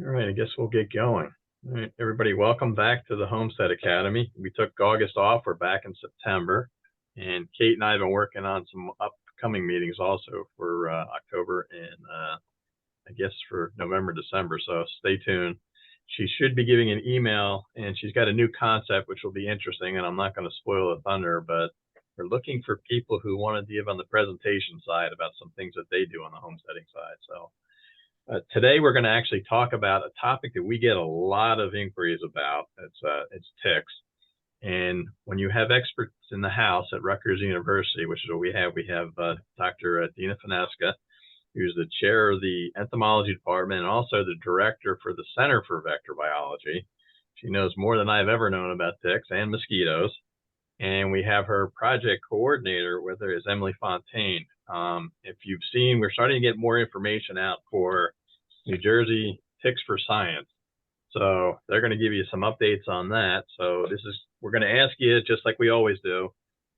All right, I guess we'll get going. All right, everybody, welcome back to the Homestead Academy. We took August off. We're back in September. And Kate and I have been working on some upcoming meetings also for October and I guess for November, December. So stay tuned. She should be giving an email, and she's got a new concept, which will be interesting. And I'm not going to spoil the thunder, but we're looking for people who want to give on the presentation side about some things that they do on the homesteading side. So today we're going to actually talk about a topic that we get a lot of inquiries about. It's ticks. And when you have experts in the house at Rutgers University, which is what we have Dr. Dina Finesca, who's the chair of the entomology department and also the director for the Center for Vector Biology. She knows more than I've ever known about ticks and mosquitoes. And we have her project coordinator with her is Emily Fontaine. If you've seen, we're starting to get more information out for New Jersey Ticks for Science. So they're going to give you some updates on that. So we're going to ask you, just like we always do,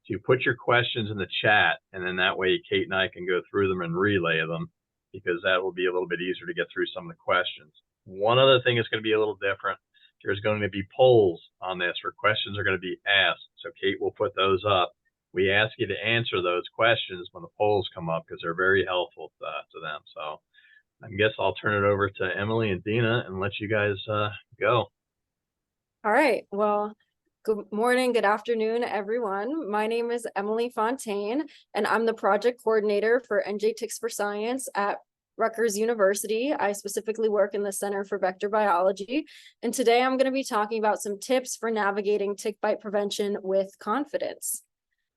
to put your questions in the chat, and then that way Kate and I can go through them and relay them, because that will be a little bit easier to get through some of the questions. One other thing is going to be a little different. There's going to be polls on this where questions are going to be asked. So Kate will put those up. We ask you to answer those questions when the polls come up, because they're very helpful to them. So I guess I'll turn it over to Emily and Dina and let you guys go. All right. Well, good morning, good afternoon, everyone. My name is Emily Fontaine, and I'm the project coordinator for NJ Ticks for Science at Rutgers University. I specifically work in the Center for Vector Biology. And today I'm going to be talking about some tips for navigating tick bite prevention with confidence.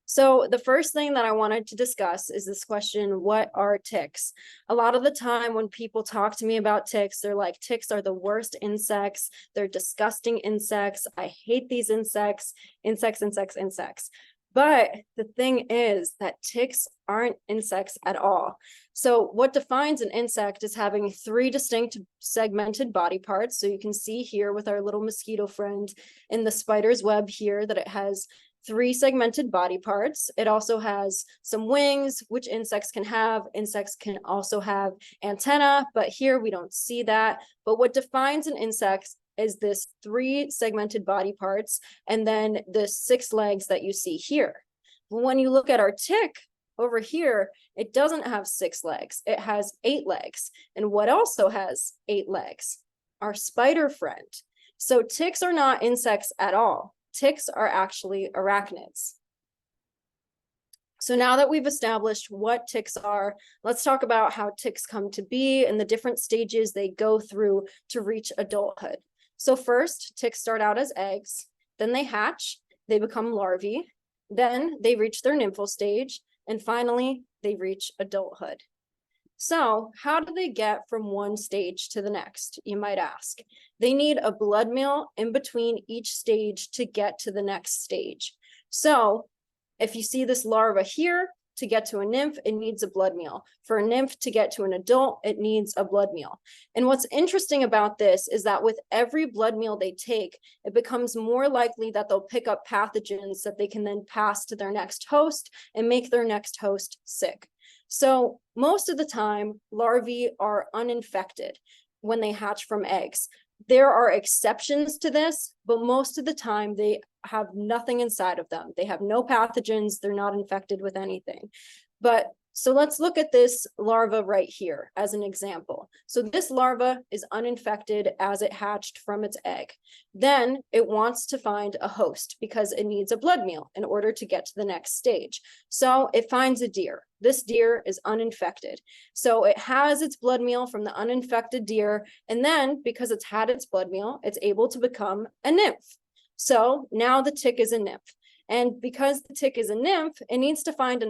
So the first thing that I wanted to discuss is this question: what are ticks? A lot of the time when people talk to me about ticks, they're like, ticks are the worst insects. They're disgusting insects. I hate these insects. Insects. But the thing is that ticks aren't insects at all. So what defines an insect is having 3 distinct segmented body parts. So you can see here with our little mosquito friend in the spider's web here that it has 3 segmented body parts. It also has some wings, which insects can have. Insects can also have antenna, but here we don't see that. But what defines an insect is this 3 segmented body parts, and then the 6 legs that you see here. When you look at our tick over here, it doesn't have 6 legs. It has 8 legs. And what also has 8 legs? Our spider friend. So ticks are not insects at all. Ticks are actually arachnids. So now that we've established what ticks are, let's talk about how ticks come to be and the different stages they go through to reach adulthood. So first, ticks start out as eggs, then they hatch, they become larvae, then they reach their nymphal stage, and finally, they reach adulthood. So how do they get from one stage to the next, you might ask? They need a blood meal in between each stage to get to the next stage. So if you see this larva here, to get to a nymph, it needs a blood meal. For a nymph to get to an adult, it needs a blood meal. And what's interesting about this is that with every blood meal they take, it becomes more likely that they'll pick up pathogens that they can then pass to their next host and make their next host sick. So most of the time, larvae are uninfected when they hatch from eggs. There are exceptions to this, but most of the time they have nothing inside of them. They have no pathogens. They're not infected with anything. But so let's look at this larva right here as an example. So this larva is uninfected as it hatched from its egg. Then it wants to find a host because it needs a blood meal in order to get to the next stage. So it finds a deer. This deer is uninfected. So it has its blood meal from the uninfected deer. And then because it's had its blood meal, it's able to become a nymph. So now the tick is a nymph. And because the tick is a nymph, it needs to find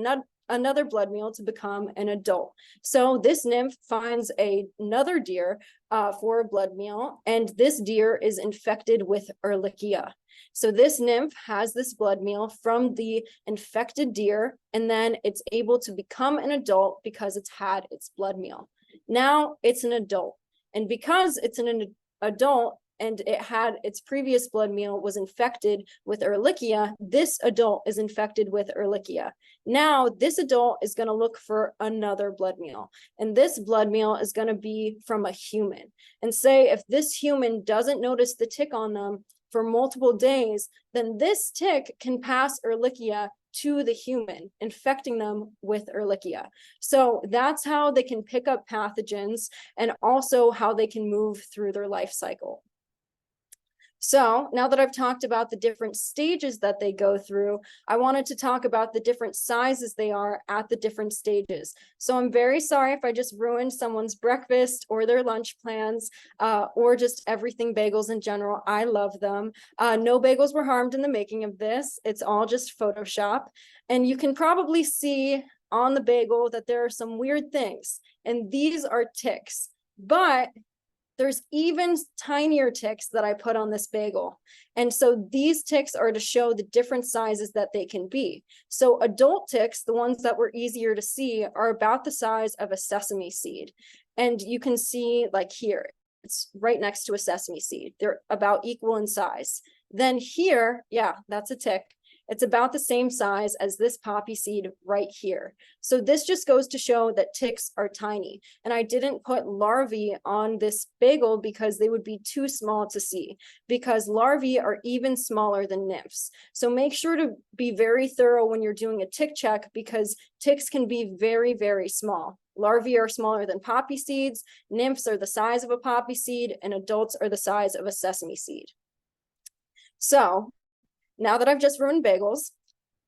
another blood meal to become an adult. So this nymph finds another deer for a blood meal, and this deer is infected with Ehrlichia. So this nymph has this blood meal from the infected deer, and then it's able to become an adult because it's had its blood meal. Now it's an adult. And because it's an adult, and it had its previous blood meal was infected with Ehrlichia, this adult is infected with Ehrlichia. Now, this adult is going to look for another blood meal, and this blood meal is going to be from a human. And say if this human doesn't notice the tick on them for multiple days, then this tick can pass Ehrlichia to the human, infecting them with Ehrlichia. So that's how they can pick up pathogens and also how they can move through their life cycle. So now that I've talked about the different stages that they go through, I wanted to talk about the different sizes they are at the different stages. So I'm very sorry if I just ruined someone's breakfast or their lunch plans, or just everything bagels in general. I love them. No bagels were harmed in the making of this. It's all just Photoshop. And you can probably see on the bagel that there are some weird things, and these are ticks. But there's even tinier ticks that I put on this bagel. And so these ticks are to show the different sizes that they can be. So adult ticks, the ones that were easier to see, are about the size of a sesame seed. And you can see like here, it's right next to a sesame seed. They're about equal in size. Then here, yeah, that's a tick. It's about the same size as this poppy seed right here. So this just goes to show that ticks are tiny. And I didn't put larvae on this bagel because they would be too small to see, because larvae are even smaller than nymphs. So make sure to be very thorough when you're doing a tick check, because ticks can be very, very small. Larvae are smaller than poppy seeds, nymphs are the size of a poppy seed, and adults are the size of a sesame seed. So now that I've just ruined bagels,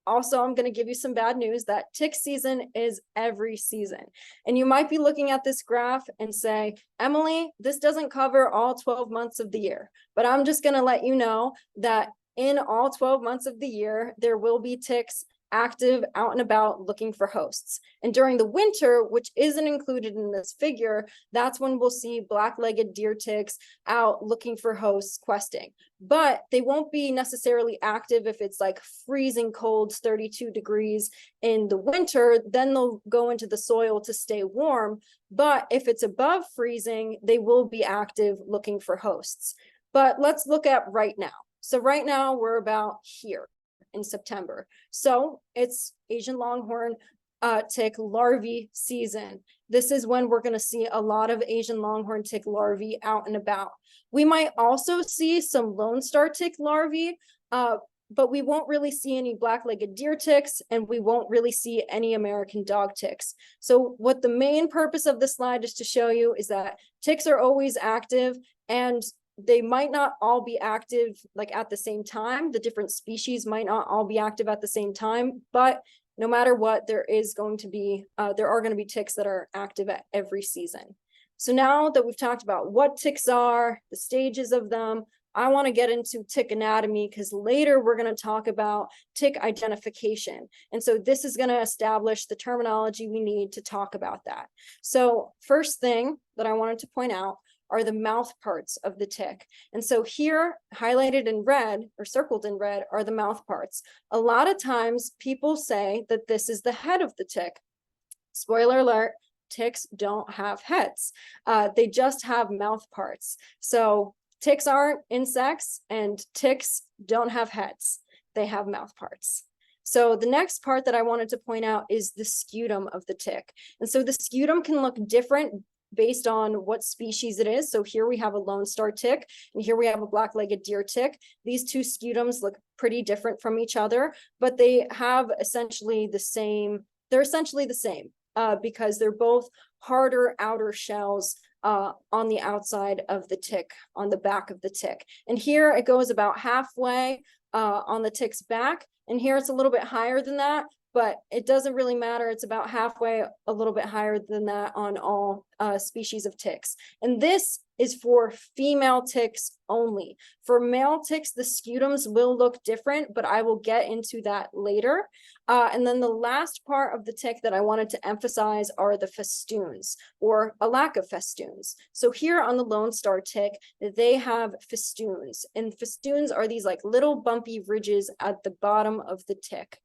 also I'm going to give you some bad news that tick season is every season. And you might be looking at this graph and say, Emily, this doesn't cover all 12 months of the year. But I'm just going to let you know that in all 12 months of the year, there will be ticks active out and about looking for hosts. And during the winter, which isn't included in this figure, that's when we'll see black-legged deer ticks out looking for hosts questing. But they won't be necessarily active if it's like freezing cold, 32 degrees in the winter. Then they'll go into the soil to stay warm. But if it's above freezing, they will be active looking for hosts. But let's look at right now. So right now we're about here in September. So it's Asian longhorn tick larvae season. This is when we're going to see a lot of Asian longhorn tick larvae out and about. We might also see some Lone Star tick larvae, but we won't really see any black-legged deer ticks, and we won't really see any American dog ticks. So what the main purpose of this slide is to show you is that ticks are always active, and they might not all be active like at the same time. The different species might not all be active at the same time, but no matter what, there are going to be ticks that are active at every season. So now that we've talked about what ticks are, the stages of them, I want to get into tick anatomy, because later we're going to talk about tick identification. And so this is going to establish the terminology we need to talk about that. So first thing that I wanted to point out are the mouth parts of the tick. And so here, highlighted in red or circled in red, are the mouth parts. A lot of times people say that this is the head of the tick. Spoiler alert, ticks don't have heads. They just have mouth parts. So ticks aren't insects, and ticks don't have heads. They have mouth parts. So the next part that I wanted to point out is the scutum of the tick. And so the scutum can look different based on what species it is. So here we have a Lone Star tick, and here we have a black-legged deer tick. These two scutums look pretty different from each other, but they have essentially the same, because they're both harder outer shells on the outside of the tick, on the back of the tick. And here it goes about halfway on the tick's back, and here it's a little bit higher than that, but it doesn't really matter. It's about halfway, a little bit higher than that on all species of ticks. And this is for female ticks only. For male ticks, the scutums will look different, but I will get into that later. And then the last part of the tick that I wanted to emphasize are the festoons, or a lack of festoons. So here on the Lone Star tick, they have festoons, and festoons are these like little bumpy ridges at the bottom of the tick.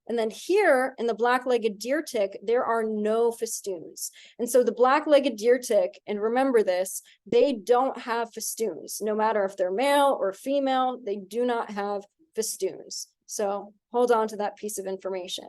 And then here in the black-legged deer tick, there are no festoons. And so the black-legged deer tick, and remember this, they don't have festoons. No matter if they're male or female, they do not have festoons. So hold on to that piece of information.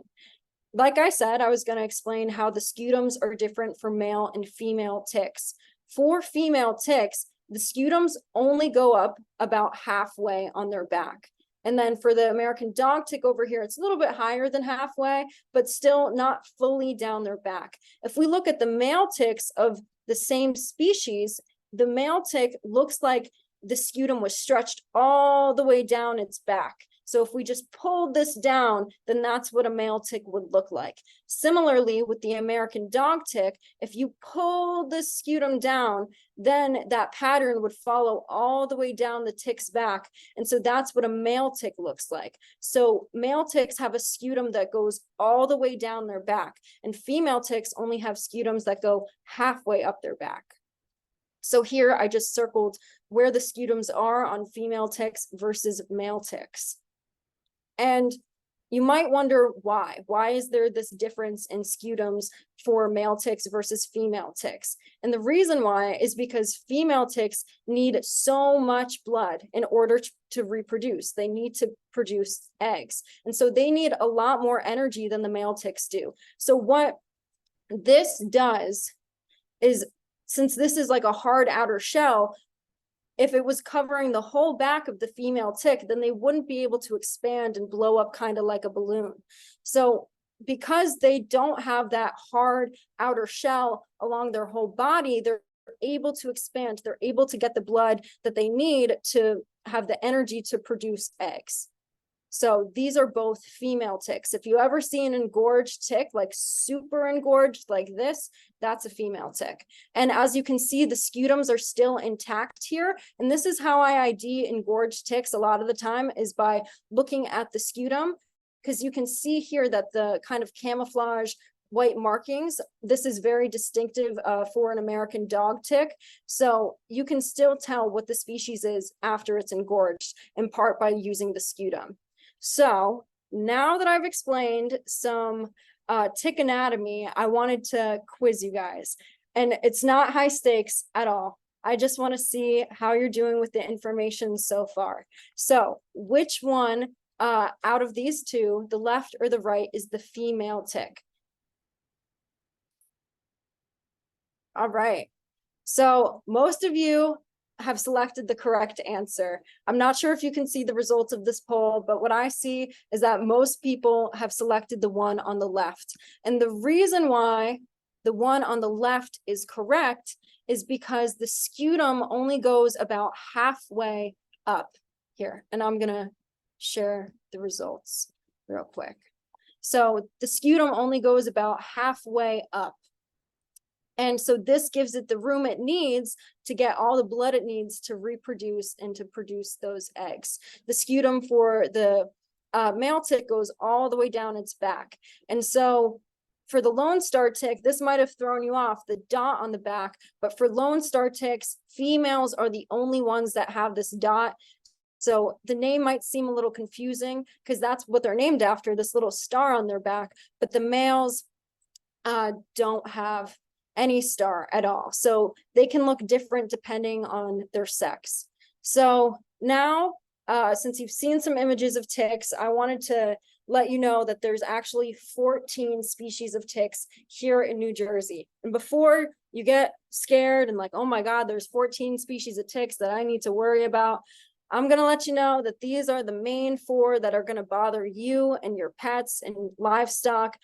Like I said, I was going to explain how the scutums are different for male and female ticks. For female ticks, the scutums only go up about halfway on their back. And then for the American dog tick over here, it's a little bit higher than halfway, but still not fully down their back. If we look at the male ticks of the same species, the male tick looks like the scutum was stretched all the way down its back. So if we just pulled this down, then that's what a male tick would look like. Similarly, with the American dog tick, if you pull this scutum down, then that pattern would follow all the way down the tick's back. And so that's what a male tick looks like. So male ticks have a scutum that goes all the way down their back, and female ticks only have scutums that go halfway up their back. So here I just circled where the scutums are on female ticks versus male ticks. And you might wonder why. Why is there this difference in scutums for male ticks versus female ticks? And the reason why is because female ticks need so much blood in order to reproduce. They need to produce eggs. And so they need a lot more energy than the male ticks do. So what this does is, since this is like a hard outer shell, if it was covering the whole back of the female tick, then they wouldn't be able to expand and blow up kind of like a balloon. So because they don't have that hard outer shell along their whole body, they're able to expand. They're able to get the blood that they need to have the energy to produce eggs. So these are both female ticks. If you ever see an engorged tick, like super engorged like this, that's a female tick. And as you can see, the scutums are still intact here. And this is how I ID engorged ticks a lot of the time, is by looking at the scutum, because you can see here that the kind of camouflage white markings, this is very distinctive for an American dog tick. So you can still tell what the species is after it's engorged, in part by using the scutum. So now that I've explained some tick anatomy, I wanted to quiz you guys. And it's not high stakes at all. I just want to see how you're doing with the information so far. So which one out of these two, the left or the right, is the female tick? All right. So most of you have selected the correct answer. I'm not sure if you can see the results of this poll, but what I see is that most people have selected the one on the left. And the reason why the one on the left is correct is because the scutum only goes about halfway up here. And I'm gonna share the results real quick. So the scutum only goes about halfway up. And so this gives it the room it needs to get all the blood it needs to reproduce and to produce those eggs. The scutum for the male tick goes all the way down its back. And so for the Lone Star tick, this might have thrown you off, the dot on the back, but for Lone Star ticks, females are the only ones that have this dot. So the name might seem a little confusing because that's what they're named after, this little star on their back, but the males don't have any star at all. So they can look different depending on their sex. So now, since you've seen some images of ticks, I wanted to let you know that there's actually 14 species of ticks here in New Jersey. And before you get scared and like, oh my God, there's 14 species of ticks that I need to worry about, I'm going to let you know that these are the main 4 that are going to bother you and your pets and livestock.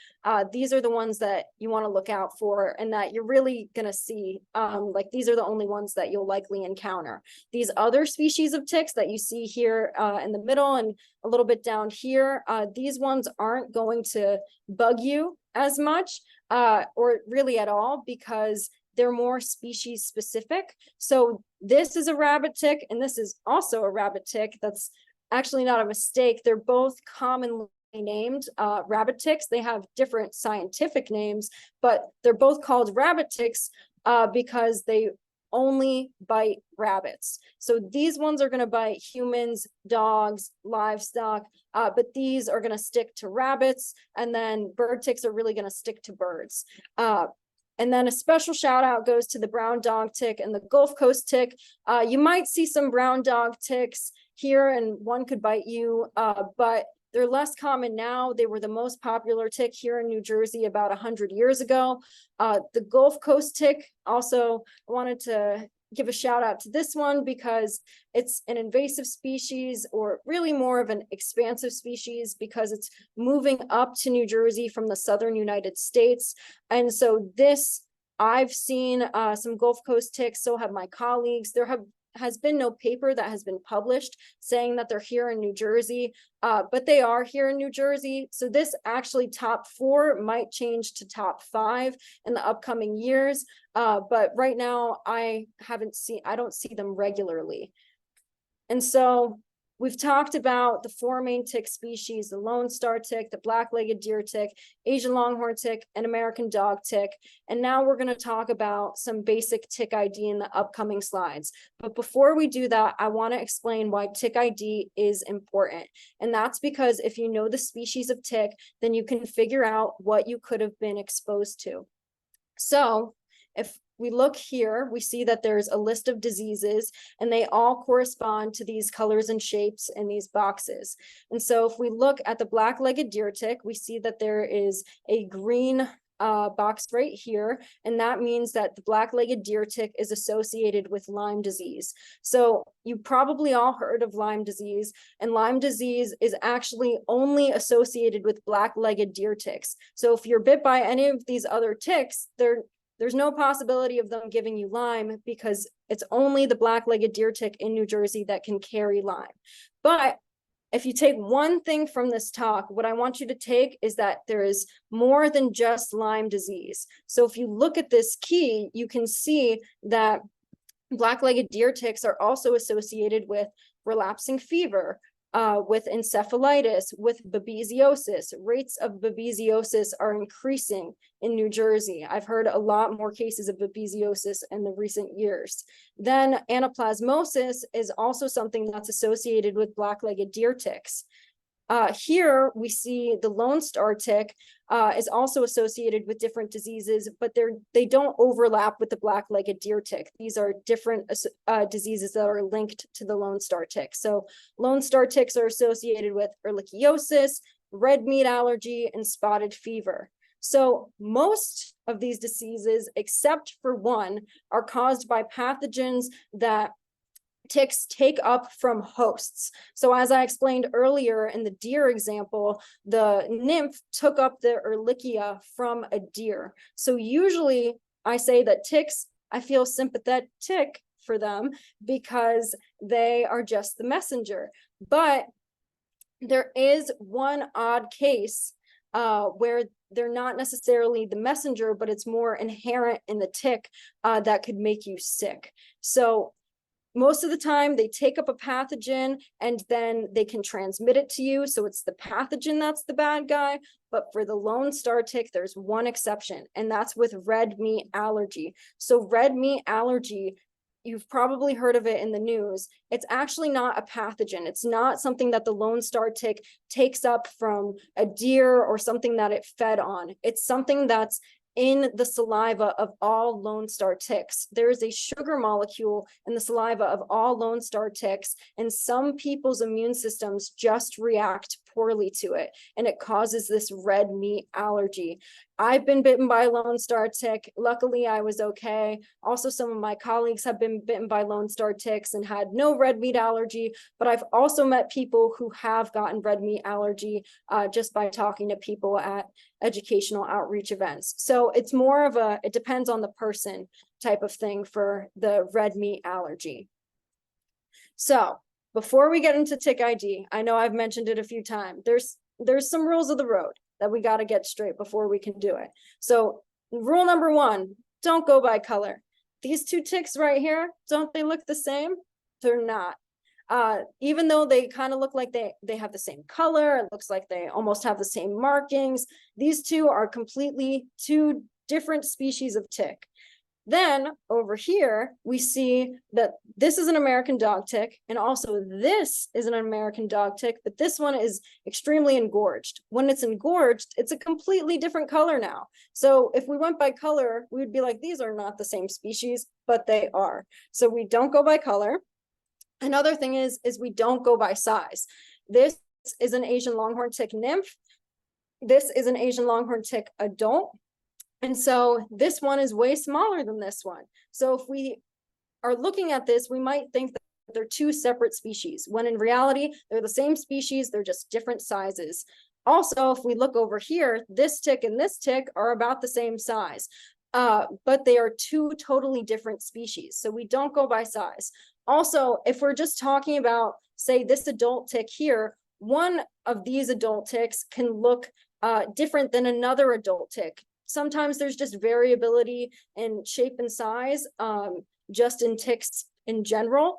These are the ones that you want to look out for and that you're really going to see. Like these are the only ones that you'll likely encounter. These other species of ticks that you see here in the middle and a little bit down here, these ones aren't going to bug you as much or really at all because they're more species specific. So this is a rabbit tick and this is also a rabbit tick. That's actually not a mistake. They're both commonly named rabbit ticks. They have different scientific names, but they're both called rabbit ticks because they only bite rabbits. So these ones are going to bite humans, dogs, livestock, but these are going to stick to rabbits, and then bird ticks are really going to stick to birds. And then a special shout out goes to the brown dog tick and the Gulf Coast tick. You might see some brown dog ticks here, and one could bite you, but they're less common now. They were the most popular tick here in New Jersey about 100 years ago. The Gulf Coast tick, also wanted to give a shout out to this one because it's an invasive species, or really more of an expansive species, because it's moving up to New Jersey from the southern United States. And so this, I've seen some Gulf Coast ticks, so have my colleagues. There has been no paper that has been published saying that they're here in New Jersey, but they are here in New Jersey. So this actually top 4 might change to top 5 in the upcoming years. But right now I don't see them regularly. And so we've talked about the 4 main tick species: the Lone Star tick, the black-legged deer tick, Asian longhorn tick, and American dog tick. And now we're going to talk about some basic tick ID in the upcoming slides. But before we do that, I want to explain why tick ID is important. And that's because if you know the species of tick, then you can figure out what you could have been exposed to. So if we look here, we see that there's a list of diseases, and they all correspond to these colors and shapes in these boxes. And so if we look at the black-legged deer tick, we see that there is a green box right here, and that means that the black-legged deer tick is associated with Lyme disease. So you probably all heard of Lyme disease, and Lyme disease is actually only associated with black-legged deer ticks. So if you're bit by any of these other ticks, there's no possibility of them giving you Lyme, because it's only the black-legged deer tick in New Jersey that can carry Lyme. But if you take one thing from this talk, what I want you to take is that there is more than just Lyme disease. So if you look at this key, you can see that black-legged deer ticks are also associated with relapsing fever, with encephalitis, with babesiosis. Rates of babesiosis are increasing in New Jersey. I've heard a lot more cases of babesiosis in the recent years. Then anaplasmosis is also something that's associated with black-legged deer ticks. Here we see the Lone Star tick is also associated with different diseases, but they don't overlap with the black-legged deer tick. These are different diseases that are linked to the Lone Star tick. So Lone Star ticks are associated with ehrlichiosis, red meat allergy, and spotted fever. So most of these diseases, except for one, are caused by pathogens that ticks take up from hosts. So as I explained earlier in the deer example, the nymph took up the Ehrlichia from a deer. So usually I say that ticks, I feel sympathetic for them because they are just the messenger. But there is one odd case where they're not necessarily the messenger, but it's more inherent in the tick that could make you sick. So most of the time they take up a pathogen and then they can transmit it to you. So it's the pathogen that's the bad guy. But for the Lone Star tick, there's one exception, and that's with red meat allergy. So red meat allergy, you've probably heard of it in the news. It's actually not a pathogen. It's not something that the Lone Star tick takes up from a deer or something that it fed on. It's something that's in the saliva of all Lone Star ticks. There is a sugar molecule in the saliva of all Lone Star ticks, and some people's immune systems just react poorly to it, and it causes this red meat allergy. I've been bitten by a Lone Star tick. Luckily, I was okay. Also, some of my colleagues have been bitten by Lone Star ticks and had no red meat allergy, but I've also met people who have gotten red meat allergy just by talking to people at educational outreach events. So it's more of a, it depends on the person type of thing for the red meat allergy. So before we get into tick ID, I know I've mentioned it a few times. There's some rules of the road that we got to get straight before we can do it. So rule number 1, don't go by color. These two ticks right here, don't they look the same? They're not. Even though they kind of look like they have the same color, it looks like they almost have the same markings. These two are completely two different species of tick. Then over here, we see that this is an American dog tick, and also this is an American dog tick, but this one is extremely engorged. When it's engorged, it's a completely different color now. So if we went by color, we would be like, these are not the same species, but they are. So we don't go by color. Another thing is we don't go by size. This is an Asian longhorn tick nymph. This is an Asian longhorn tick adult. And so this one is way smaller than this one. So if we are looking at this, we might think that they're two separate species, when in reality, they're the same species, they're just different sizes. Also, if we look over here, this tick and this tick are about the same size, but they are two totally different species. So we don't go by size. Also, if we're just talking about, say, this adult tick here, one of these adult ticks can look different than another adult tick. Sometimes there's just variability in shape and size, just in ticks in general,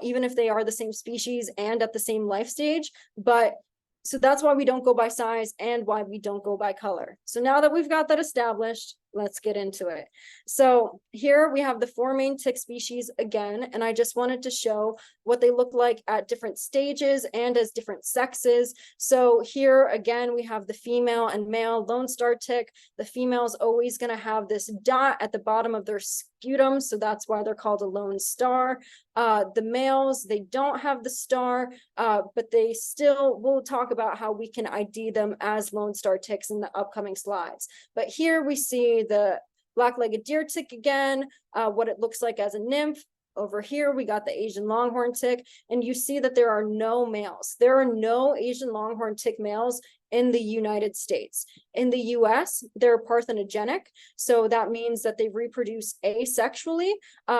even if they are the same species and at the same life stage. But so that's why we don't go by size and why we don't go by color. So now that we've got that established, let's get into it. So here we have the four main tick species again, and I just wanted to show what they look like at different stages and as different sexes. So here again, we have the female and male Lone Star tick. The female is always going to have this dot at the bottom of their scutum, so that's why they're called a Lone Star. The males, they don't have the star, but they still, we'll talk about how we can ID them as Lone Star ticks in the upcoming slides. But here we see the black-legged deer tick again, what it looks like as a nymph. Over here, we got the Asian longhorn tick, and you see that there are no males. There are no Asian longhorn tick males in the United States. In the US, they're parthenogenic, so that means that they reproduce asexually,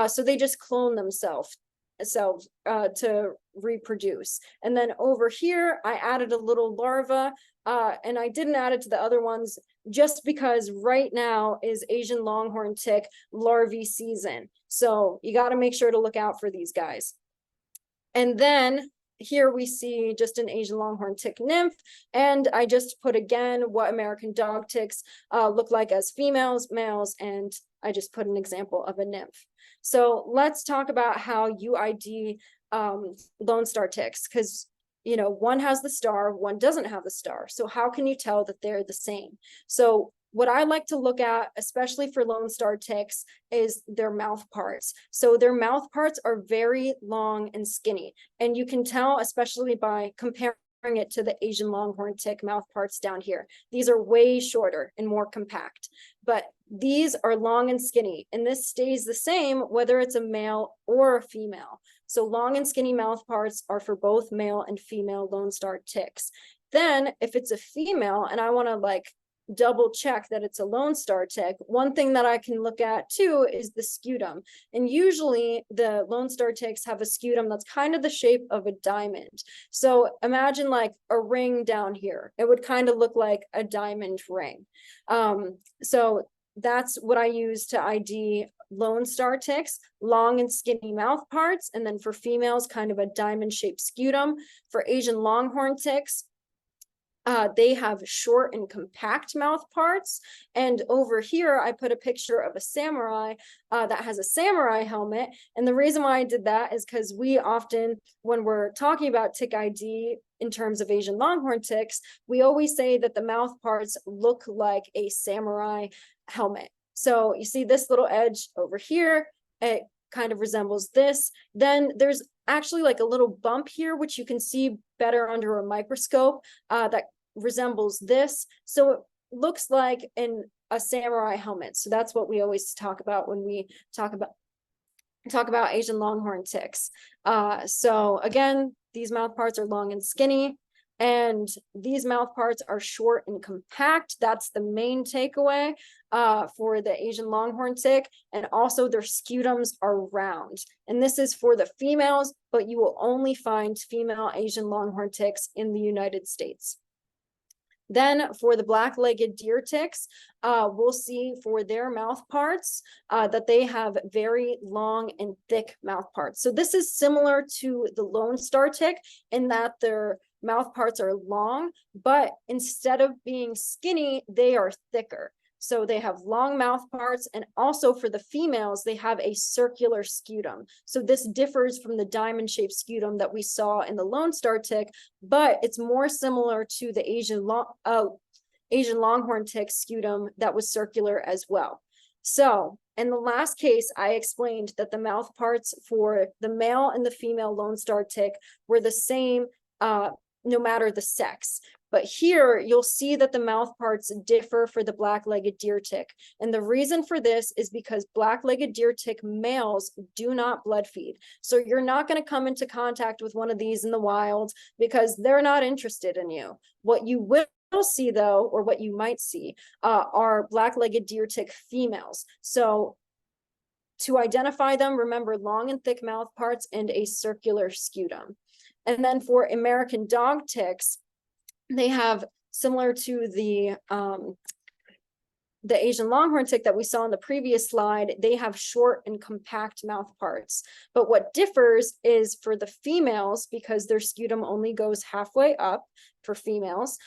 so they just clone themselves to reproduce. And then over here, I added a little larva, and I didn't add it to the other ones just because right now is Asian longhorn tick larvae season. So you got to make sure to look out for these guys. And then here we see just an Asian longhorn tick nymph, and I just put again what American dog ticks look like as females, males, and I just put an example of a nymph. So let's talk about how you ID Lone Star ticks, because you know, one has the star, one doesn't have the star. So how can you tell that they're the same? So what I like to look at, especially for Lone Star ticks, is their mouth parts. So their mouth parts are very long and skinny. And you can tell, especially by comparing it to the Asian longhorn tick mouth parts down here. These are way shorter and more compact, but these are long and skinny, and this stays the same whether it's a male or a female. So long and skinny mouth parts are for both male and female Lone Star ticks. Then if it's a female and I want to like double check that it's a Lone Star tick, one thing that I can look at too is the scutum. And usually the Lone Star ticks have a scutum that's kind of the shape of a diamond. So imagine like a ring down here. It would kind of look like a diamond ring. So that's what I use to ID Lone Star ticks, long and skinny mouth parts. And then for females, kind of a diamond shaped scutum. For Asian longhorn ticks, they have short and compact mouth parts. And over here, I put a picture of a samurai that has a samurai helmet. And the reason why I did that is because we often, when we're talking about tick ID in terms of Asian longhorn ticks, we always say that the mouth parts look like a samurai helmet. So you see this little edge over here, it kind of resembles this. Then there's actually like a little bump here, which you can see better under a microscope, that resembles this. So it looks like a samurai helmet. So that's what we always talk about when we talk about Asian longhorn ticks. So again, these mouth parts are long and skinny, and these mouth parts are short and compact. That's the main takeaway for the Asian longhorn tick. And also their scutums are round. And this is for the females, but you will only find female Asian longhorn ticks in the United States. Then for the black-legged deer ticks, we'll see for their mouth parts that they have very long and thick mouth parts. So this is similar to the Lone Star tick in that their mouth parts are long, but instead of being skinny, they are thicker. So they have long mouth parts, and also for the females, they have a circular scutum. So this differs from the diamond-shaped scutum that we saw in the Lone Star tick, but it's more similar to the Asian longhorn tick scutum that was circular as well. So in the last case, I explained that the mouth parts for the male and the female Lone Star tick were the same, no matter the sex. But here you'll see that the mouth parts differ for the black-legged deer tick. And the reason for this is because black-legged deer tick males do not blood feed. So you're not going to come into contact with one of these in the wild because they're not interested in you. What you will see though, or what you might see, are black-legged deer tick females. So to identify them, remember long and thick mouth parts and a circular scutum. And then for American dog ticks, they have, similar to the Asian longhorn tick that we saw in the previous slide, they have short and compact mouth parts. But what differs is for the females, because their scutum only goes halfway up for females,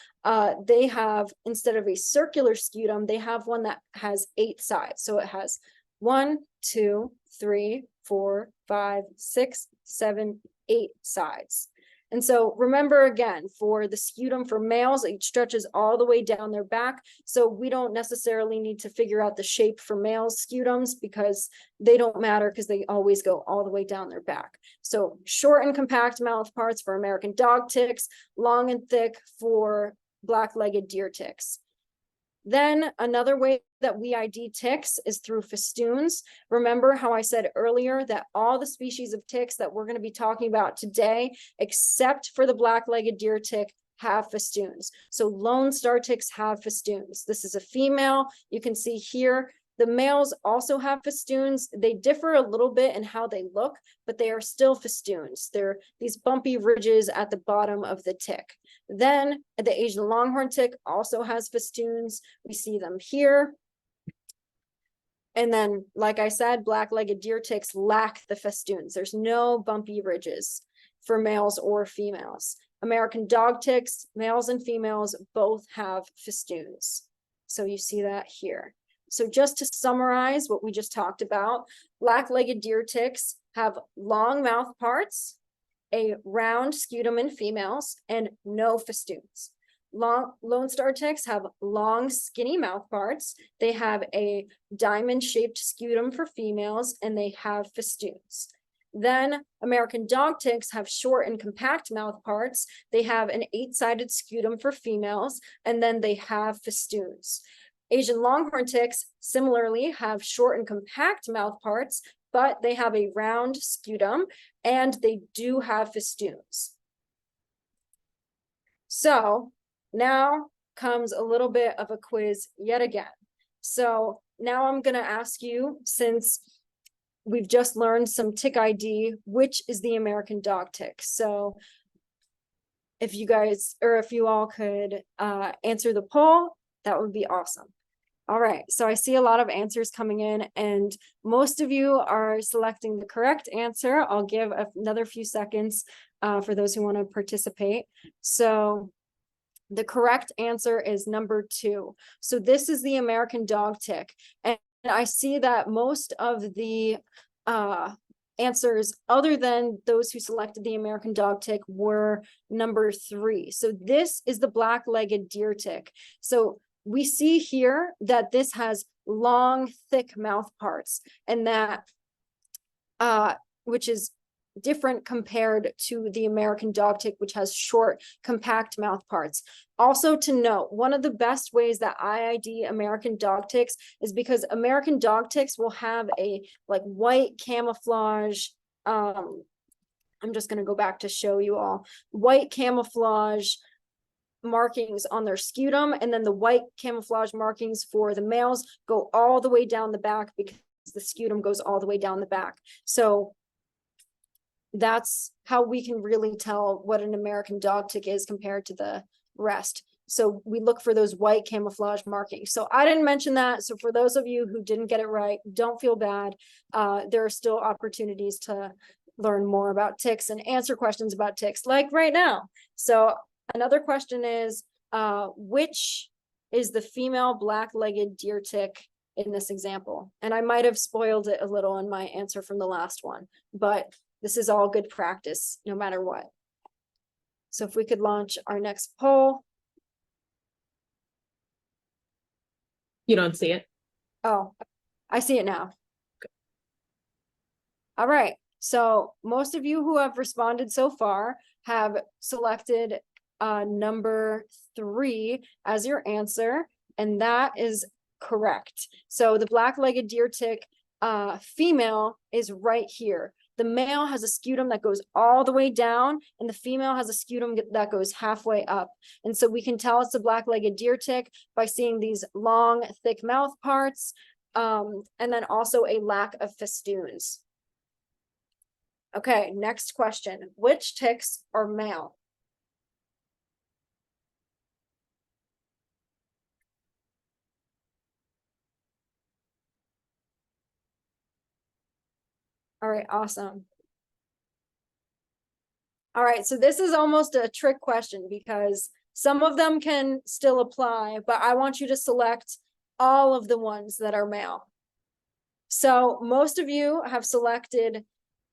they have, instead of a circular scutum, they have one that has 8 sides. So it has 1, 2, 3, 4, 5, 6, 7, 8 sides. And so remember again, for the scutum for males, it stretches all the way down their back. So we don't necessarily need to figure out the shape for males' scutums because they don't matter because they always go all the way down their back. So short and compact mouth parts for American dog ticks, long and thick for black-legged deer ticks. Then another way that we ID ticks is through festoons. Remember how I said earlier that all the species of ticks that we're going to be talking about today, except for the black-legged deer tick, have festoons. So Lone Star ticks have festoons. This is a female. You can see here, the males also have festoons. They differ a little bit in how they look, but they are still festoons. They're these bumpy ridges at the bottom of the tick. Then the Asian longhorn tick also has festoons. We see them here. And then, like I said, black-legged deer ticks lack the festoons. There's no bumpy ridges for males or females. American dog ticks, males and females, both have festoons. So you see that here. So just to summarize what we just talked about, black-legged deer ticks have long mouth parts, a round scutum in females, and no festoons. Lone Star ticks have long, skinny mouth parts. They have a diamond-shaped scutum for females, and they have festoons. Then American dog ticks have short and compact mouth parts. They have an 8-sided scutum for females, and then they have festoons. Asian longhorn ticks similarly have short and compact mouth parts, but they have a round scutum and they do have festoons. So now comes a little bit of a quiz yet again. So now I'm going to ask you, since we've just learned some tick ID, which is the American dog tick? So if you guys, or if you all could answer the poll, that would be awesome. All right, so I see a lot of answers coming in and most of you are selecting the correct answer. I'll give another few seconds for those who want to participate. So the correct answer is number 2. So this is the American dog tick. And I see that most of the answers, other than those who selected the American dog tick, were number 3. So this is the black-legged deer tick. So we see here that this has long, thick mouth parts, and that, which is different compared to the American dog tick, which has short, compact mouth parts. Also to note, one of the best ways that I ID American dog ticks is because American dog ticks will have a like white camouflage, I'm just going to go back to show you all, white camouflage markings on their scutum, and then the white camouflage markings for the males go all the way down the back because the scutum goes all the way down the back. So that's how we can really tell what an American dog tick is compared to the rest. So we look for those white camouflage markings. So I didn't mention that. So for those of you who didn't get it right, don't feel bad. There are still opportunities to learn more about ticks and answer questions about ticks, like right now. So another question is, which is the female black-legged deer tick in this example. And I might have spoiled it a little in my answer from the last one, but this is all good practice, no matter what. So if we could launch our next poll. You don't see it? Oh, I see it now. All right, so most of you who have responded so far have selected number 3 as your answer, and that is correct. So the black-legged deer tick female is right here. The male has a scutum that goes all the way down, and the female has a scutum that goes halfway up. And so we can tell it's a black-legged deer tick by seeing these long, thick mouth parts, and then also a lack of festoons. Okay, next question. Which ticks are male? All right, awesome. All right, so this is almost a trick question because some of them can still apply, but I want you to select all of the ones that are male. So most of you have selected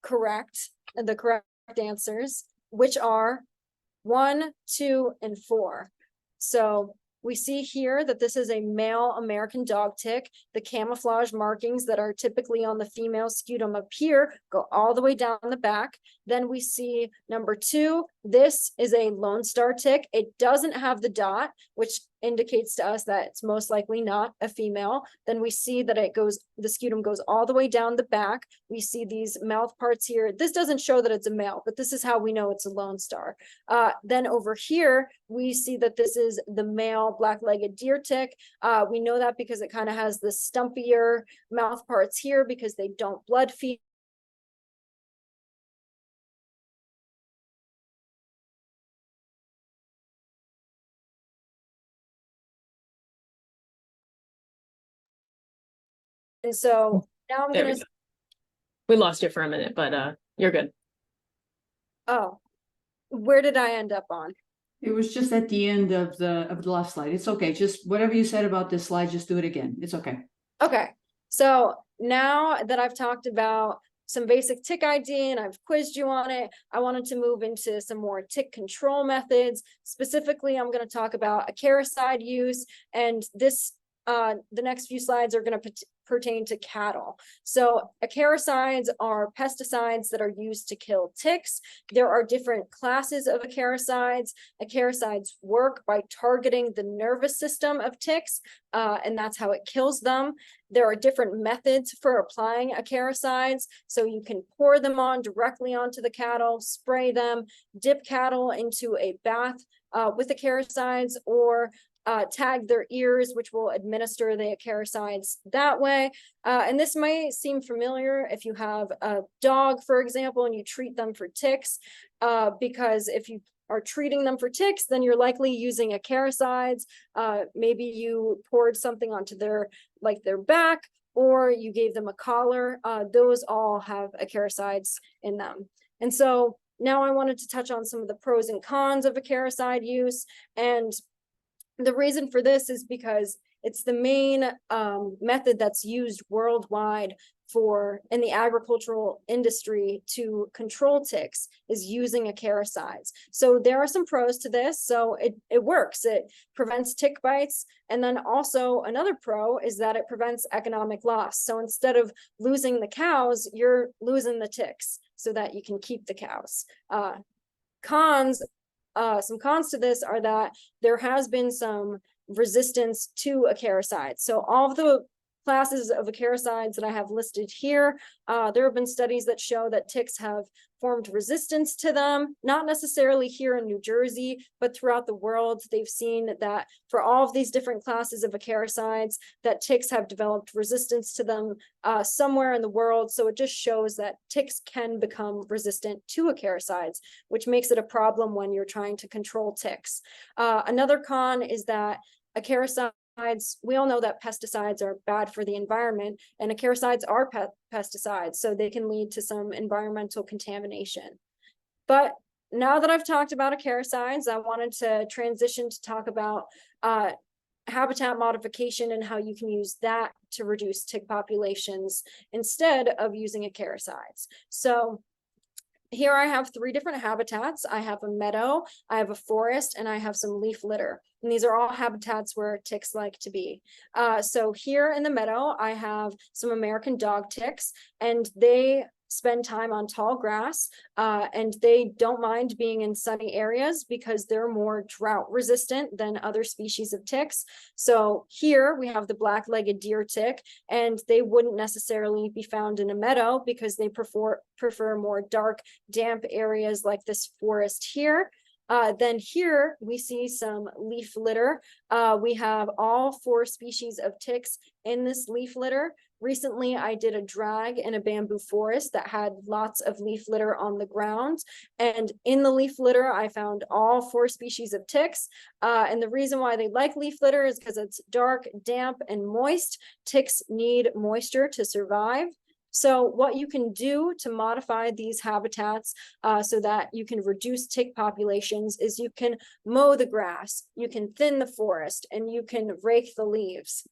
the correct answers, which are 1, 2, and 4. So we see here that this is a male American dog tick. The camouflage markings that are typically on the female scutum up here go all the way down the back. Then we see number 2, this is a Lone Star tick. It doesn't have the dot, which indicates to us that it's most likely not a female. Then we see that the scutum goes all the way down the back. We see these mouth parts here. This doesn't show that it's a male, but this is how we know it's a Lone Star. Then over here, we see that this is the male black-legged deer tick. We know that because it kind of has the stumpier mouth parts here because they don't blood feed. And so now I'm gonna. We lost you for a minute, but you're good. Oh, where did I end up on? It was just at the end of the last slide. It's okay. Just whatever you said about this slide, just do it again. It's okay. Okay, so now that I've talked about some basic tick ID and I've quizzed you on it, I wanted to move into some more tick control methods. Specifically, I'm going to talk about acaricide use, and this the next few slides are going to pertain to cattle. So acaricides are pesticides that are used to kill ticks. There are different classes of acaricides. Acaricides work by targeting the nervous system of ticks, and that's how it kills them. There are different methods for applying acaricides. So you can pour them on directly onto the cattle, spray them, dip cattle into a bath with acaricides, or tag their ears, which will administer the acaricides that way. And this might seem familiar if you have a dog, for example, and you treat them for ticks, because if you are treating them for ticks, then you're likely using acaricides. Maybe you poured something onto their back, or you gave them a collar. Those all have acaricides in them. And so now I wanted to touch on some of the pros and cons of acaricide use. And the reason for this is because it's the main method that's used worldwide in the agricultural industry to control ticks, is using acaricides. So there are some pros to this. So it works. It prevents tick bites. And then also another pro is that it prevents economic loss. So instead of losing the cows, you're losing the ticks so that you can keep the cows. Some cons to this are that there has been some resistance to acaricides. So all of the classes of acaricides that I have listed here, there have been studies that show that ticks have formed resistance to them, not necessarily here in New Jersey, but throughout the world. They've seen that for all of these different classes of acaricides, that ticks have developed resistance to them somewhere in the world. So it just shows that ticks can become resistant to acaricides, which makes it a problem when you're trying to control ticks. Another con is that acaricides, we all know that pesticides are bad for the environment, and acaricides are pesticides, so they can lead to some environmental contamination. But now that I've talked about acaricides, I wanted to transition to talk about habitat modification and how you can use that to reduce tick populations instead of using acaricides. So here I have 3 different habitats. I have a meadow, I have a forest, and I have some leaf litter. And these are all habitats where ticks like to be. So here in the meadow, I have some American dog ticks, and they spend time on tall grass, and they don't mind being in sunny areas because they're more drought resistant than other species of ticks. So here we have the black-legged deer tick, and they wouldn't necessarily be found in a meadow because they prefer more dark, damp areas like this forest here. Then here we see some leaf litter. We have all 4 species of ticks in this leaf litter. Recently, I did a drag in a bamboo forest that had lots of leaf litter on the ground. And in the leaf litter, I found all 4 species of ticks. And the reason why they like leaf litter is because it's dark, damp, and moist. Ticks need moisture to survive. So what you can do to modify these habitats so that you can reduce tick populations is you can mow the grass, you can thin the forest, and you can rake the leaves.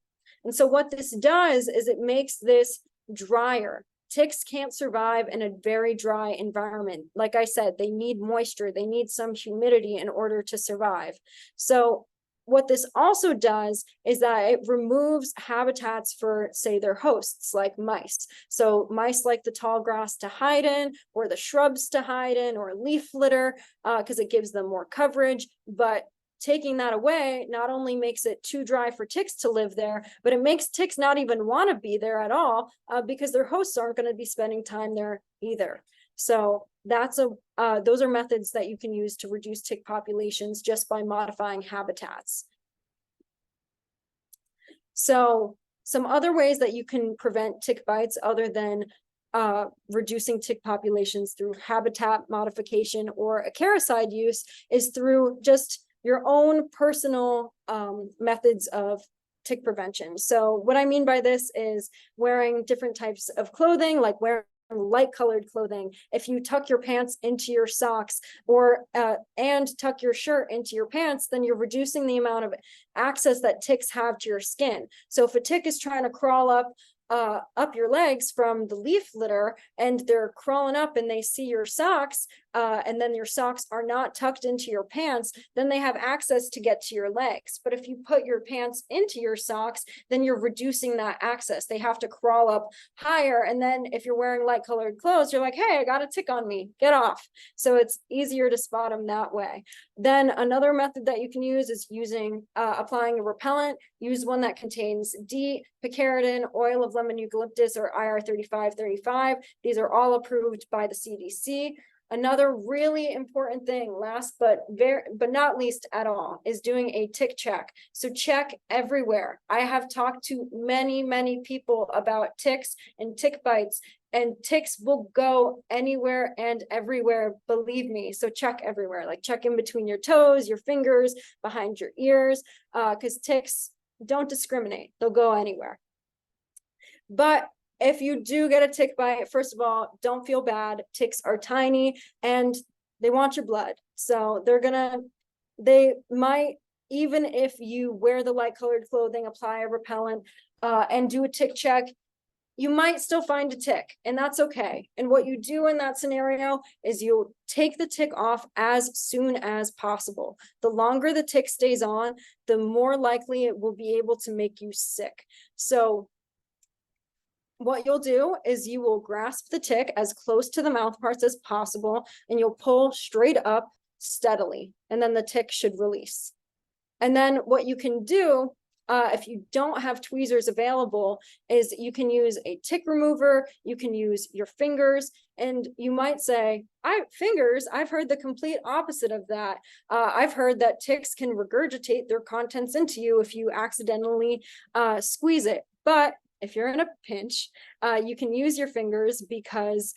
And so what this does is it makes this drier. Ticks can't survive in a very dry environment. Like I said, they need moisture, they need some humidity in order to survive. So what this also does is that it removes habitats for, say, their hosts, like mice. So mice like the tall grass to hide in, or the shrubs to hide in, or leaf litter, because it gives them more coverage. But taking that away not only makes it too dry for ticks to live there, but it makes ticks not even want to be there at all, because their hosts aren't going to be spending time there either. So those are methods that you can use to reduce tick populations just by modifying habitats. So some other ways that you can prevent tick bites other than reducing tick populations through habitat modification or acaricide use is through just your own personal methods of tick prevention. So what I mean by this is wearing different types of clothing, like wearing light colored clothing. If you tuck your pants into your socks or and tuck your shirt into your pants, then you're reducing the amount of access that ticks have to your skin. So if a tick is trying to crawl up your legs from the leaf litter and they're crawling up and they see your socks, and then your socks are not tucked into your pants, then they have access to get to your legs. But if you put your pants into your socks, then you're reducing that access. They have to crawl up higher. And then if you're wearing light colored clothes, you're like, hey, I got a tick on me, get off. So it's easier to spot them that way. Then another method that you can use is applying a repellent. Use one that contains DEET, picaridin, oil of lemon eucalyptus, or IR3535. These are all approved by the CDC. Another really important thing, last but not least at all, is doing a tick check. So check everywhere. I have talked to many people about ticks and tick bites, and ticks will go anywhere and everywhere, believe me. So check everywhere, like check in between your toes, your fingers, behind your ears, because ticks don't discriminate. They'll go anywhere. But if you do get a tick bite, first of all, don't feel bad. Ticks are tiny and they want your blood. So they might, even if you wear the light colored clothing, apply a repellent, and do a tick check, you might still find a tick, and that's okay. And what you do in that scenario is you take the tick off as soon as possible. The longer the tick stays on, the more likely it will be able to make you sick. So what you'll do is you will grasp the tick as close to the mouth parts as possible, and you'll pull straight up steadily, and then the tick should release. And then what you can do, if you don't have tweezers available, is you can use a tick remover, you can use your fingers, and you might say, fingers, I've heard the complete opposite of that. I've heard that ticks can regurgitate their contents into you if you accidentally squeeze it. But if you're in a pinch, you can use your fingers because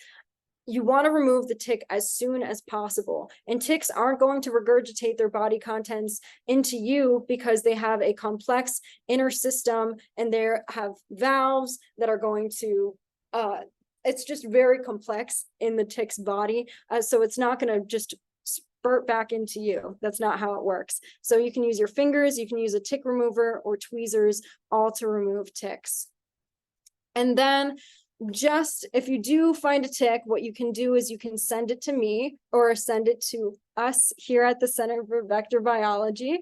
you want to remove the tick as soon as possible. And ticks aren't going to regurgitate their body contents into you because they have a complex inner system and they have valves that are going to, it's just very complex in the tick's body. So it's not going to just spurt back into you. That's not how it works. So you can use your fingers, you can use a tick remover or tweezers, all to remove ticks. And then just if you do find a tick, what you can do is you can send it to me or send it to us here at the Center for Vector Biology.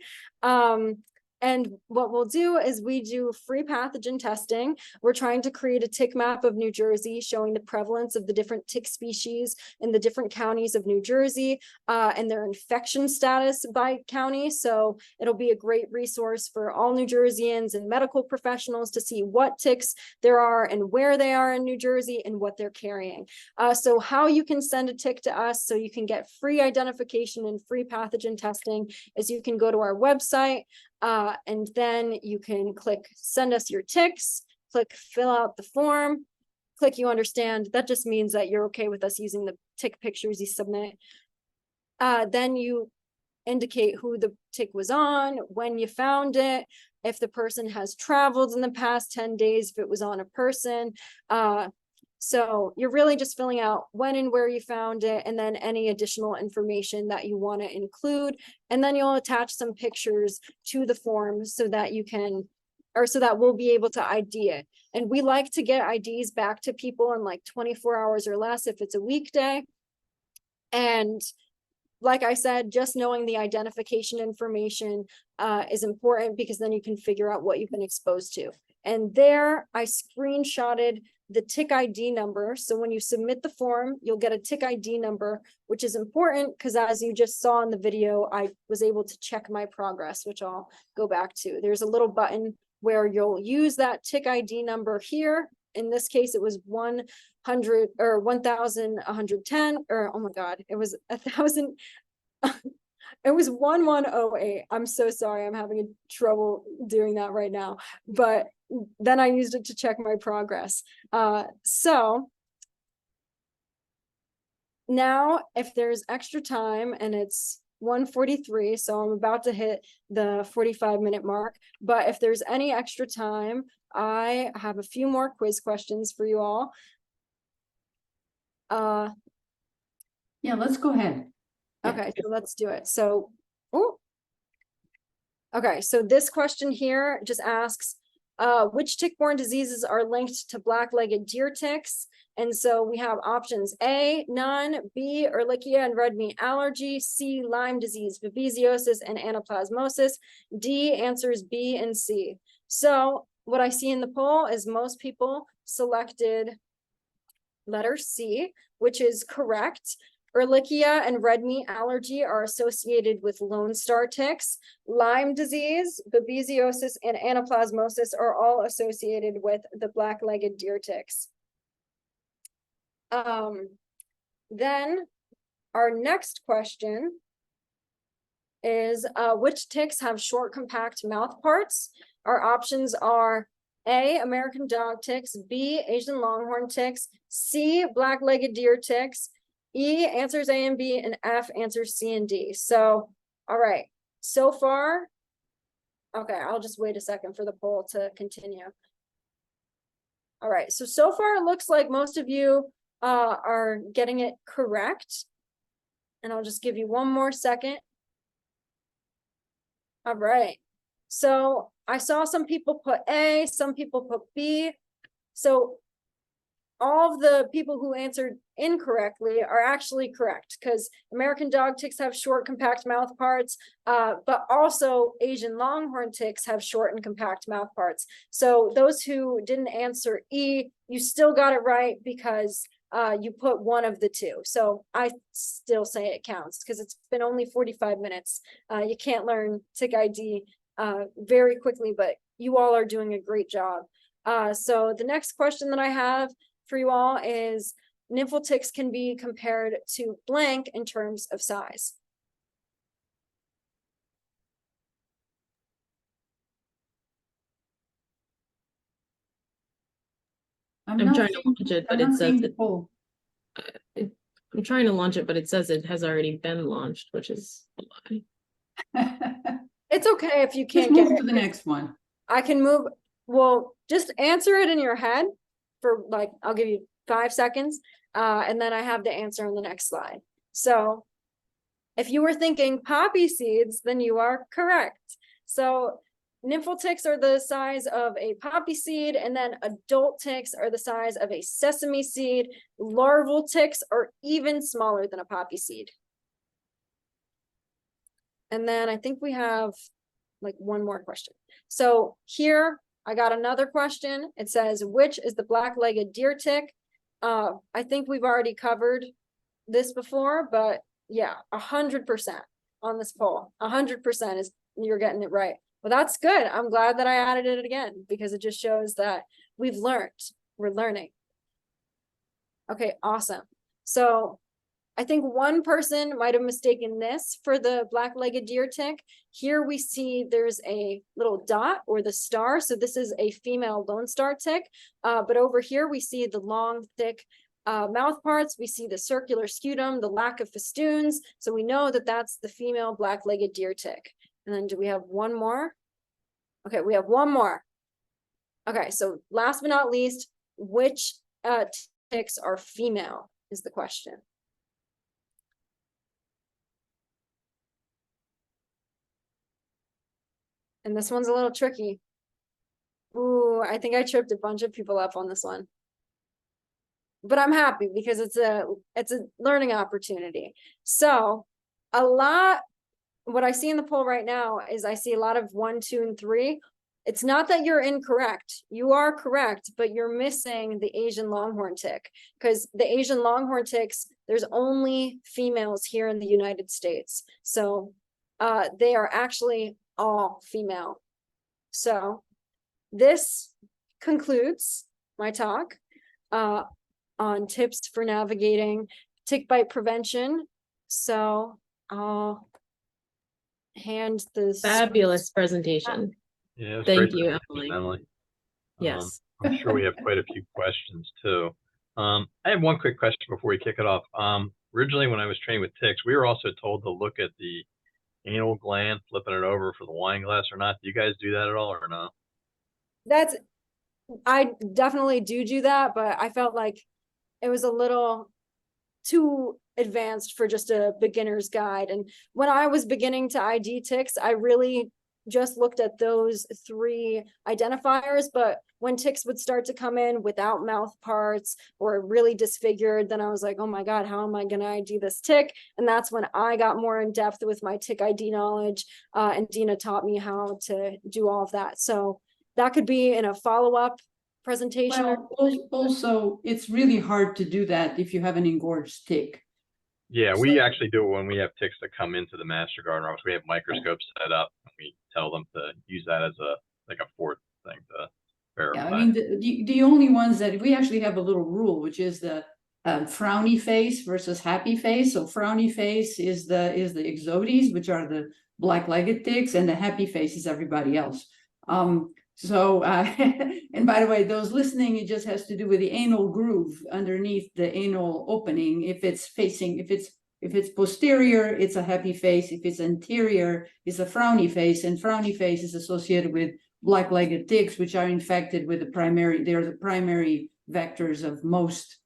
And what we'll do is we do free pathogen testing. We're trying to create a tick map of New Jersey showing the prevalence of the different tick species in the different counties of New Jersey and their infection status by county. So it'll be a great resource for all New Jerseyans and medical professionals to see what ticks there are and where they are in New Jersey and what they're carrying. So how you can send a tick to us so you can get free identification and free pathogen testing is you can go to our website, and then you can click send us your ticks, click fill out the form, click you understand. That just means that you're okay with us using the tick pictures you submit. Then you indicate who the tick was on, when you found it, if the person has traveled in the past 10 days, if it was on a person. So you're really just filling out when and where you found it, and then any additional information that you want to include. And then you'll attach some pictures to the form so that you can, or so that we'll be able to ID it. And we like to get IDs back to people in like 24 hours or less if it's a weekday. And like I said, just knowing the identification information is important, because then you can figure out what you've been exposed to. And there I screenshotted the tick ID number. So when you submit the form, you'll get a tick ID number, which is important because as you just saw in the video, I was able to check my progress, which I'll go back to. There's a little button where you'll use that tick ID number here. In this case, it was 100 or 1,110, or oh my God, it was 1,000. It was 1108. I'm so sorry. I'm having trouble doing that right now. But then I used it to check my progress. So now if there's extra time, and it's 1:43, so I'm about to hit the 45-minute mark. But if there's any extra time, I have a few more quiz questions for you all. Yeah, let's go ahead. Yeah. Okay, so let's do it. So, okay, so this question here just asks, which tick-borne diseases are linked to black-legged deer ticks? And so we have options A, none, B, Ehrlichia and red meat allergy, C, Lyme disease, babesiosis, and anaplasmosis, D, answers B and C. So what I see in the poll is most people selected letter C, which is correct. Ehrlichia and red meat allergy are associated with Lone Star ticks. Lyme disease, babesiosis, and anaplasmosis are all associated with the black-legged deer ticks. Then our next question is, which ticks have short, compact mouth parts? Our options are A, American dog ticks, B, Asian longhorn ticks, C, black-legged deer ticks, E, answers A and B, and F, answers C and D. So, all right, so far, okay, I'll just wait a second for the poll to continue. All right, so far it looks like most of you are getting it correct. And I'll just give you one more second. All right, so I saw some people put A, some people put B. So all of the people who answered incorrectly are actually correct, because American dog ticks have short, compact mouth parts, but also Asian longhorn ticks have short and compact mouth parts. So those who didn't answer E, you still got it right because you put one of the two. So I still say it counts because it's been only 45 minutes. You can't learn tick ID very quickly, but you all are doing a great job. So the next question that I have for you all is, nymphal ticks can be compared to blank in terms of size. I'm trying to launch it, but it says the poll. I'm trying to launch it, but it says it has already been launched, which is a lie. It's okay if you Just can't get move it. to the next one. I can move. Well, just answer it in your head for like, I'll give you 5 seconds. And then I have the answer on the next slide. So If you were thinking poppy seeds, then you are correct. So nymphal ticks are the size of a poppy seed, and then adult ticks are the size of a sesame seed. Larval ticks are even smaller than a poppy seed. And then I think we have like one more question. So here I got another question. It says, which is the black-legged deer tick? I think we've already covered this before, but yeah, 100% on this poll. 100% is you're getting it right. Well, that's good. I'm glad that I added it again because it just shows that we've learned. We're learning. Okay, awesome. So I think one person might have mistaken this for the black-legged deer tick. Here we see there's a little dot or the star. So this is a female lone star tick. But over here we see the long, thick mouth parts. We see the circular scutum, the lack of festoons. So we know that that's the female black-legged deer tick. And then do we have one more? Okay, we have one more. Okay, so last but not least, which ticks are female is the question. And this one's a little tricky. Ooh, I think I tripped a bunch of people up on this one. But I'm happy because it's a learning opportunity. So what I see in the poll right now is I see a lot of 1, 2, and 3. It's not that you're incorrect. You are correct, but you're missing the Asian longhorn tick because the Asian longhorn ticks, there's only females here in the United States. So they are actually all female. So this concludes my talk on tips for navigating tick bite prevention. So I'll hand this. Fabulous presentation. Yeah, Thank you, Emily. Yes. I'm sure we have quite a few questions too. I have one quick question before we kick it off. Originally, when I was trained with ticks, we were also told to look at the anal gland, flipping it over for the wine glass or not. Do you guys do that at all or no? I definitely do that, but I felt like it was a little too advanced for just a beginner's guide. And when I was beginning to ID ticks, I really just looked at those 3 identifiers. But when ticks would start to come in without mouth parts or really disfigured, then I was like, oh my God, how am I going to ID this tick? And that's when I got more in depth with my tick ID knowledge. And Dina taught me how to do all of that. So that could be in a follow-up presentation. Well, also, it's really hard to do that if you have an engorged tick. Yeah, we actually do it when we have ticks that come into the master gardener office. We have microscopes set up. And we tell them to use that as a 4th thing to verify. Yeah, I mean, the only ones that we actually have a little rule, which is the frowny face versus happy face. So frowny face is the ixodes, which are the black-legged ticks, and the happy face is everybody else. And by the way, those listening, it just has to do with the anal groove underneath the anal opening. If it's posterior, it's a happy face. If it's anterior, it's a frowny face. And frowny face is associated with black-legged ticks, which are infected with they're the primary vectors of most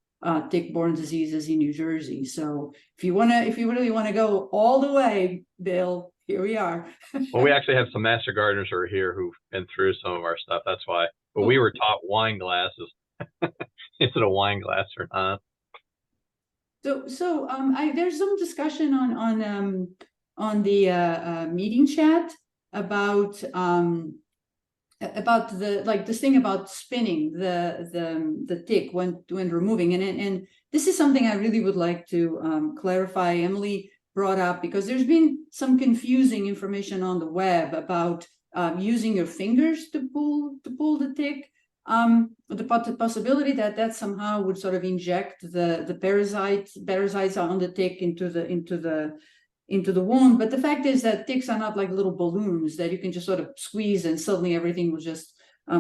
tick-borne diseases in New Jersey. So if you really want to go all the way, Bill, here we are. Well, we actually have some master gardeners who are here who've been through some of our stuff. That's why. But we were taught wine glasses. Is it a wine glass or not? So there's some discussion on the meeting chat about this thing about spinning the tick when removing, and this is something I really would like to clarify. Emily brought up because there's been some confusing information on the web about using your fingers to pull the tick. The possibility that somehow would sort of inject the parasites on the tick into the wound. But the fact is that ticks are not like little balloons that you can just sort of squeeze and suddenly everything will just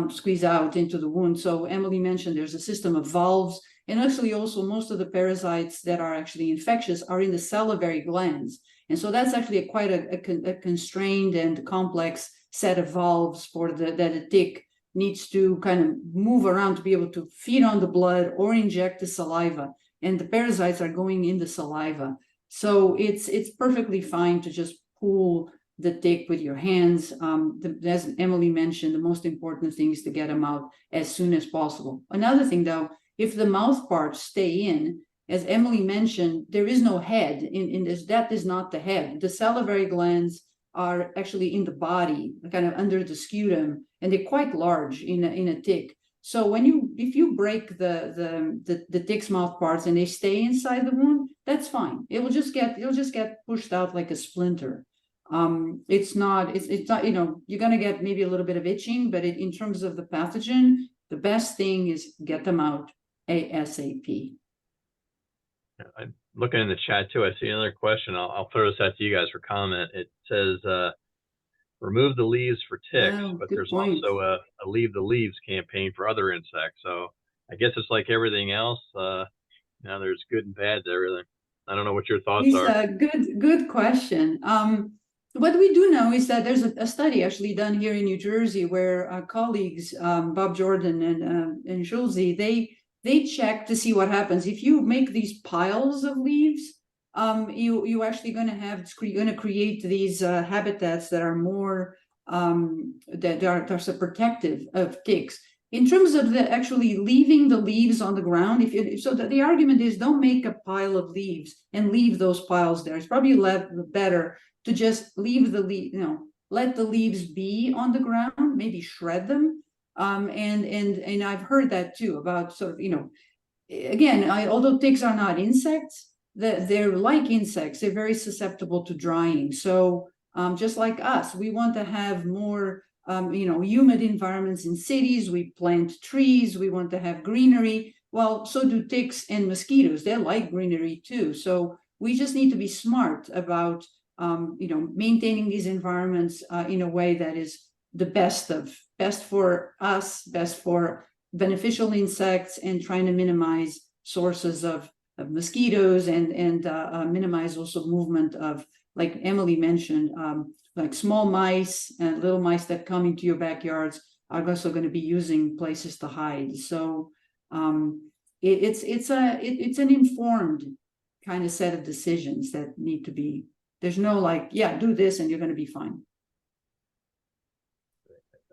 squeeze out into the wound. So Emily mentioned there's a system of valves, and actually also most of the parasites that are actually infectious are in the salivary glands. And so that's actually quite a constrained and complex set of valves that a tick needs to kind of move around to be able to feed on the blood or inject the saliva. And the parasites are going in the saliva. So it's perfectly fine to just pull the tick with your hands. As Emily mentioned, the most important thing is to get them out as soon as possible. Another thing though, if the mouth parts stay in, as Emily mentioned, there is no head in this. That is not the head. The salivary glands are actually in the body, kind of under the scutum, and they're quite large in a tick. So if you break the tick's mouth parts and they stay inside the wound, that's fine. It'll just get pushed out like a splinter. It's not, you're gonna get maybe a little bit of itching, but in terms of the pathogen, the best thing is get them out ASAP. I'm looking in the chat too. I see another question. I'll throw this out to you guys for comment. It says, remove the leaves for ticks, Oh, but good there's point. also a leave the leaves campaign for other insects. So I guess it's like everything else. There's good and bad to everything. I don't know what your thoughts are. Good question. What we do know is that there's a study actually done here in New Jersey where our colleagues, Bob Jordan and Schulze, they check to see what happens if you make these piles of leaves. You actually going to create these habitats that are more that are so protective of ticks. In terms of actually leaving the leaves on the ground, the argument is don't make a pile of leaves and leave those piles there. It's probably better to just leave let the leaves be on the ground, maybe shred them. And I've heard that too about sort of, again, although ticks are not insects, they're like insects. They're very susceptible to drying. So just like us, we want to have more humid environments in cities. We plant trees. We want to have greenery. Well, so do ticks and mosquitoes. They like greenery too. So we just need to be smart about maintaining these environments in a way that is the best for us, best for beneficial insects, and trying to minimize sources of mosquitoes and minimize also movement of, like Emily mentioned, like small mice and little mice that come into your backyards are also going to be using places to hide. So it's an informed kind of set of decisions that need to be. There's no do this and you're going to be fine.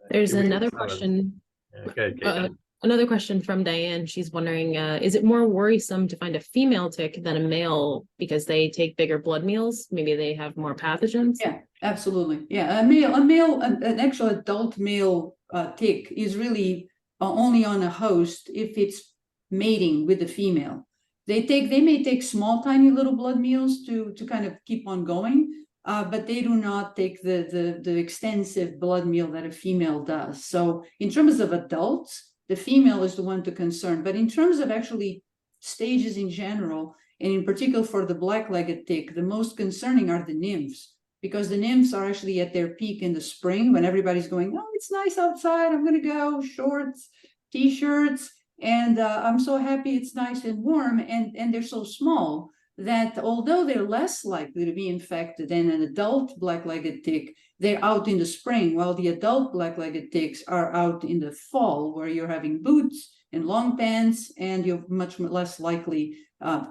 There's another question. Okay, Kate. Another question from Diane. She's wondering, is it more worrisome to find a female tick than a male because they take bigger blood meals? Maybe they have more pathogens? Yeah, absolutely. Yeah, an actual adult male tick is really only on a host if it's mating with the female. They may take small, tiny little blood meals to kind of keep on going, but they do not take the extensive blood meal that a female does. So in terms of adults, the female is the one to concern. But in terms of actually stages in general, and in particular for the black-legged tick, the most concerning are the nymphs, because the nymphs are actually at their peak in the spring when everybody's going, oh, it's nice outside, I'm going to go, shorts, t-shirts, and I'm so happy it's nice and warm, and they're so small that although they're less likely to be infected than an adult black-legged tick, they're out in the spring, while the adult black-legged ticks are out in the fall, where you're having boots and long pants, and you're much less likely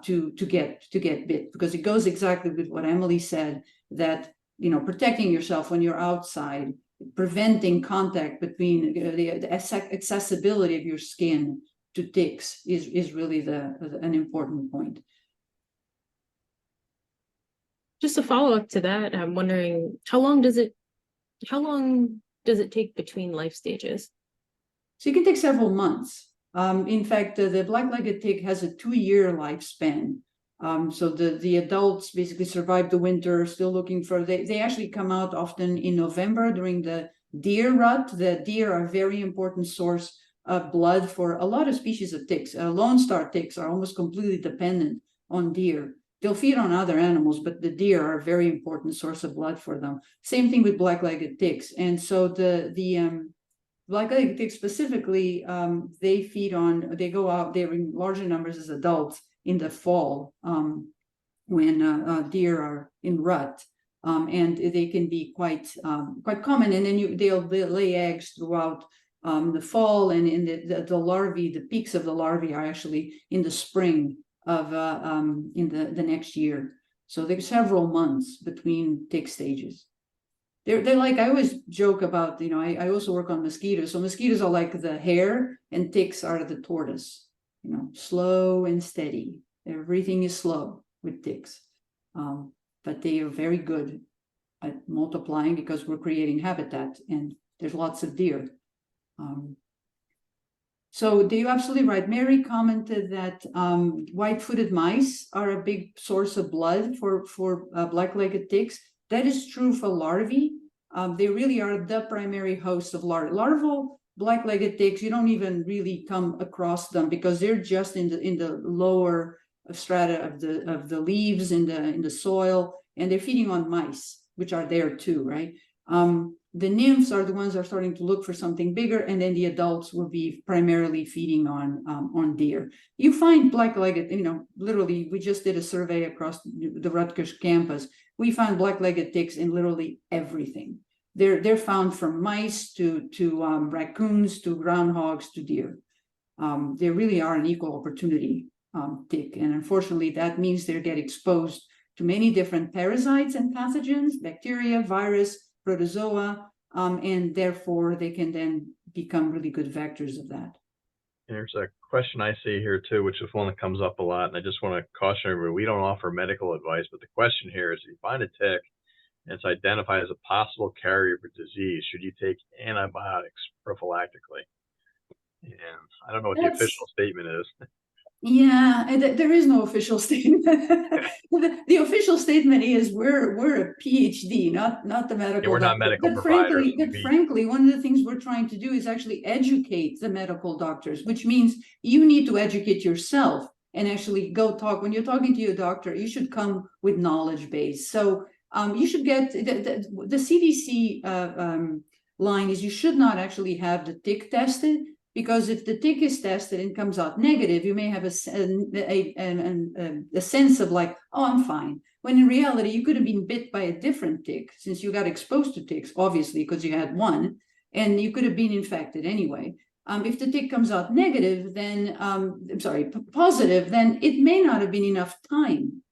to get bit, because it goes exactly with what Emily said, that protecting yourself when you're outside, preventing contact between the accessibility of your skin to ticks is really an important point. Just a follow-up to that, I'm wondering how long does it take between life stages? So it can take several months. In fact, the black-legged tick has a 2-year lifespan. So the adults basically survive the winter, still looking for, they actually come out often in November during the deer rut. The deer are a very important source of blood for a lot of species of ticks. Lone Star ticks are almost completely dependent on deer. They'll feed on other animals, but the deer are a very important source of blood for them. Same thing with black-legged ticks. And so the black-legged ticks specifically, they go out, they're in larger numbers as adults in the fall when deer are in rut. And they can be quite common. And then they'll lay eggs throughout the fall, and in the larvae, the peaks of the larvae are actually in the spring of in the next year. So there's several months between tick stages. They're like, I always joke about, I also work on mosquitoes. So mosquitoes are like the hare and ticks are the tortoise, slow and steady. Everything is slow with ticks. But they are very good at multiplying because we're creating habitat and there's lots of deer. So you're absolutely right. Mary commented that white-footed mice are a big source of blood for black-legged ticks. That is true for larvae. They really are the primary host of larval black-legged ticks. You don't even really come across them because they're just in the lower strata of the leaves in the soil, and they're feeding on mice, which are there too, right? The nymphs are the ones that are starting to look for something bigger, and then the adults will be primarily feeding on deer. You find black-legged, literally, we just did a survey across the Rutgers campus. We found black-legged ticks in literally everything. They're found from mice to raccoons to groundhogs to deer. They really are an equal opportunity tick, and unfortunately, that means they get exposed to many different parasites and pathogens, bacteria, virus, protozoa, and therefore they can then become really good vectors of that. There's a question I see here too, which is one that comes up a lot, and I just want to caution everybody, we don't offer medical advice, but the question here is, if you find a tick and it's identified as a possible carrier of disease, should you take antibiotics prophylactically? And I don't know what the official statement is. Yeah, there is no official statement. The official statement is we're a PhD, not the medical. Yeah, we're not medical providers. Frankly, one of the things we're trying to do is actually educate the medical doctors, which means you need to educate yourself and actually go talk. When you're talking to your doctor, you should come with knowledge base. So you should get the CDC line is you should not actually have the tick tested. Because if the tick is tested and comes out negative, you may have a sense of like, oh, I'm fine. When in reality, you could have been bit by a different tick since you got exposed to ticks, obviously, because you had one, and you could have been infected anyway. If the tick comes out negative, then, positive, then it may not have been enough time.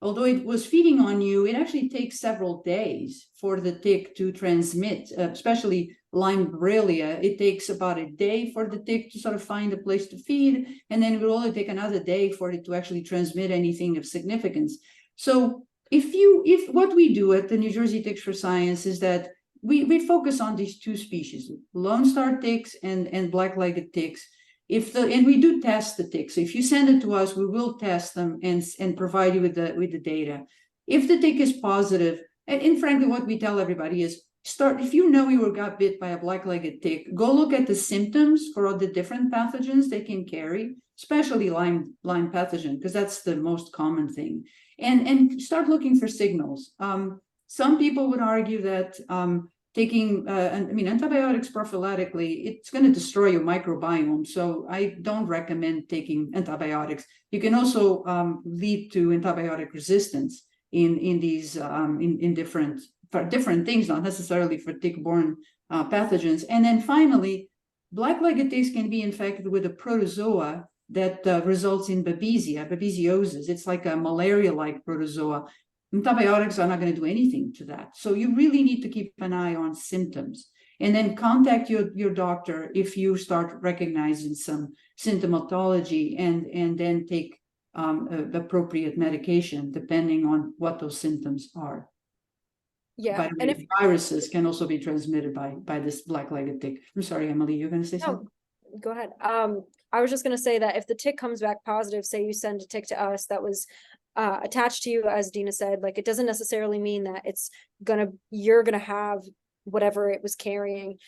Although it was feeding on you, it actually takes several days for the tick to transmit, especially Lyme Borrelia. It takes about a day for the tick to sort of find a place to feed, and then it will only take another day for it to actually transmit anything of significance. So if what we do at the New Jersey Ticks for Science is that we focus on these two species, Lone Star ticks and black-legged ticks. And we do test the ticks. So if you send it to us, we will test them and provide you with the data. If the tick is positive, and frankly, what we tell everybody is if you know you got bit by a black-legged tick, go look at the symptoms for all the different pathogens they can carry, especially Lyme pathogen, because that's the most common thing. And start looking for signals. Some people would argue that taking antibiotics prophylactically, it's going to destroy your microbiome. So I don't recommend taking antibiotics. You can also lead to antibiotic resistance in these different things, not necessarily for tick-borne pathogens. And then finally, black-legged ticks can be infected with a protozoa that results in babesiosis. It's like a malaria-like protozoa. Antibiotics are not going to do anything to that. So you really need to keep an eye on symptoms and then contact your doctor if you start recognizing some symptomatology and then take appropriate medication depending on what those symptoms are. Yeah, By the way, viruses can also be transmitted by this black-legged tick. I'm sorry, Emily, you're going to say something? Go ahead. I was just going to say that if the tick comes back positive, say you send a tick to us that was attached to you, as Dina said, like it doesn't necessarily mean that you're gonna have whatever it was carrying,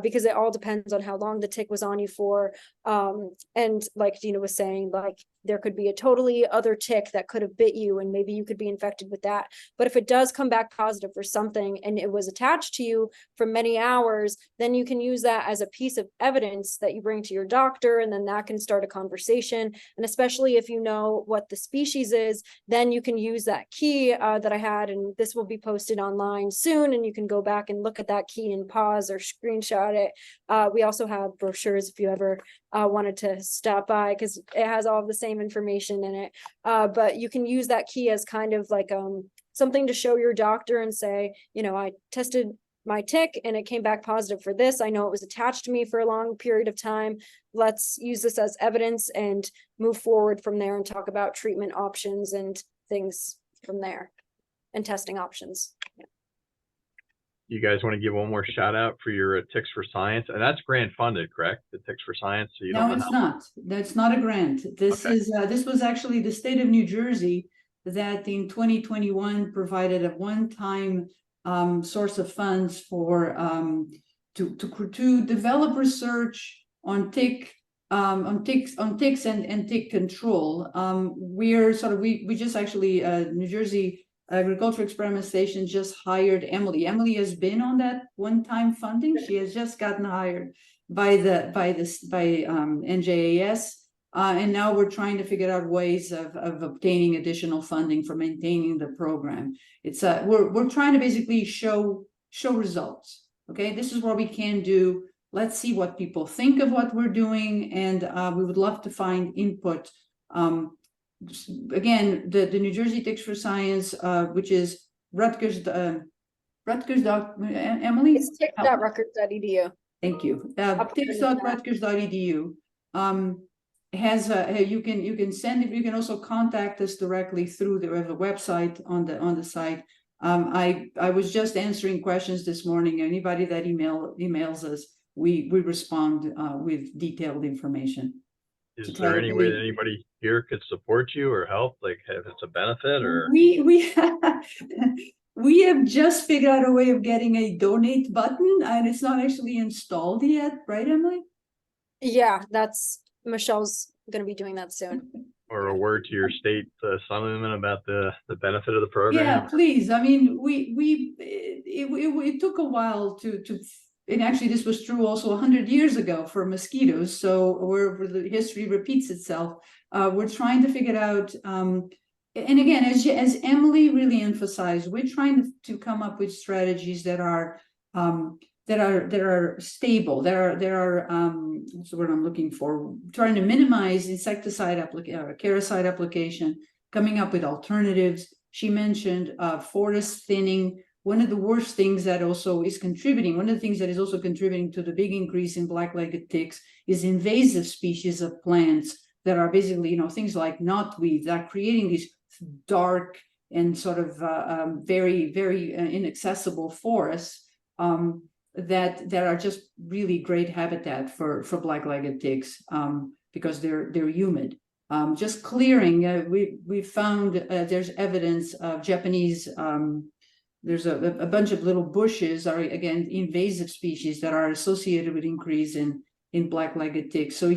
because it all depends on how long the tick was on you for. And like Dina was saying, like there could be a totally other tick that could have bit you and maybe you could be infected with that. But if it does come back positive for something and it was attached to you for many hours, then you can use that as a piece of evidence that you bring to your doctor, and then that can start a conversation. And especially if you know what the species is, then you can use that key that I had, and this will be posted online soon, and you can go back and look at that key and pause or screenshot it. We also have brochures if you ever wanted to stop by, because it has all of the same same information in it. But you can use that key as kind of like something to show your doctor and say, you know, I tested my tick and it came back positive for this. I know it was attached to me for a long period of time. Let's use this as evidence and move forward from there and talk about treatment options and things from there and testing options. Yeah. You guys want to give one more shout out for your Ticks for Science? And that's grant funded, correct? The Ticks for Science? So you No, don't know it's how- not. That's not a grant. This Okay. is this was actually the state of New Jersey that in 2021 provided a one-time source of funds for to develop research on ticks and tick control. We just actually New Jersey Agricultural Experiment Station just hired Emily. Emily has been on that one-time funding. She has just gotten hired by NJAS, and now we're trying to figure out ways of obtaining additional funding for maintaining the program. It's we're trying to basically show results. Okay, this is what we can do. Let's see what people think of what we're doing, and we would love to find input. Again, the New Jersey Ticks for Science, which is Rutgers. Emily? It's tick.rutgers.edu. Thank you. Ticks.rutgers.edu has you can send it. You can also contact us directly through the website on the site. I was just answering questions this morning. Anybody that emails us, we respond with detailed information. Is there any way that anybody here could support you or help, like if it's a benefit or? We have just figured out a way of getting a donate button, and it's not actually installed yet, right, Emily? Yeah, that's Michelle's going to be doing that soon. Or a word to your state assemblyman about the benefit of the program? Yeah, please. I mean, it took a while to and actually this was true also 100 years ago for mosquitoes. So where the history repeats itself, we're trying to figure out. And again, as Emily really emphasized, we're trying to come up with strategies that are stable. What's the word I'm looking for? Trying to minimize caricide application, coming up with alternatives. She mentioned forest thinning. One of the worst things that also is contributing, one of the things that is also contributing to the big increase in black-legged ticks is invasive species of plants that are basically, things like knotweed that are creating these dark and sort of very, very inaccessible forests that are just really great habitat for black-legged ticks because they're humid. Just clearing, we found there's evidence of Japanese. There's a bunch of little bushes are again invasive species that are associated with increase in black-legged ticks. So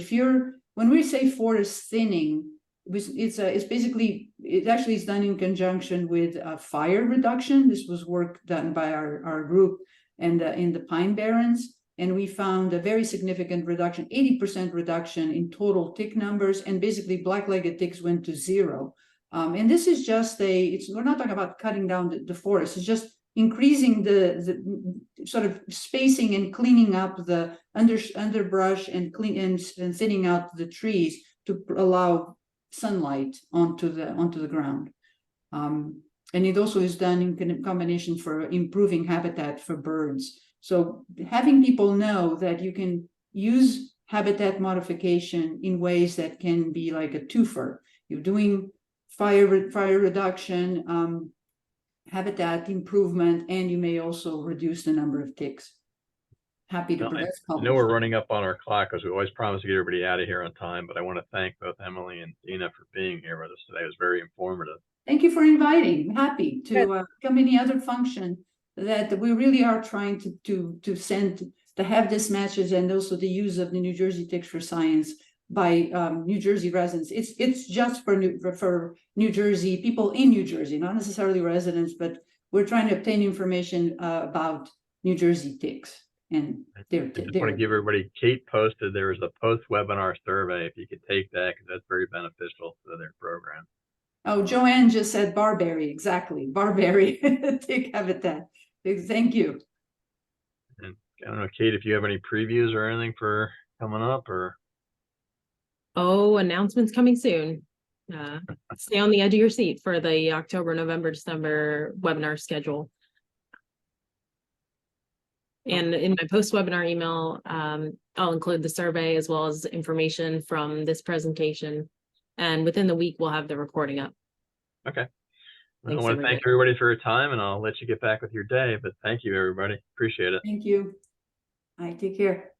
when we say forest thinning, it actually is done in conjunction with fire reduction. This was work done by our group and in the Pine Barrens, and we found a very significant reduction, 80% reduction in total tick numbers, and basically black-legged ticks went to zero. And this is just we're not talking about cutting down the forest. It's just increasing the sort of spacing and cleaning up the underbrush and thinning out the trees to allow sunlight onto the ground. And it also is done in combination for improving habitat for birds. So having people know that you can use habitat modification in ways that can be like a twofer. You're doing fire reduction, habitat improvement, and you may also reduce the number of ticks. Happy to I know we're running up on our clock because we always promise to get everybody out of here on time, but I want to thank both Emily and Dina for being here with us today. It was very informative. Thank you for inviting. I'm happy to come any other function that we really are trying to have this message, and also the use of the New Jersey Ticks for Science by New Jersey residents. It's just for New Jersey, people in New Jersey, not necessarily residents, but we're trying to obtain information about New Jersey ticks. And I just want to give everybody, Kate posted there was a post-webinar survey, if you could take that, because that's very beneficial to their program. Oh, Joanne just said barberry, exactly, barberry tick habitat. Thank you. And I don't know, Kate, if you have any previews or anything for coming up, or? Oh, announcements coming soon. Stay on the edge of your seat for the October, November, December webinar schedule. And in my post-webinar email, I'll include the survey as well as information from this presentation. And within the week, we'll have the recording up. Okay. I Thanks, want to thank everybody for your time, and I'll let you get back with your day, but thank you, everybody. Appreciate it. Thank you. All right, take care.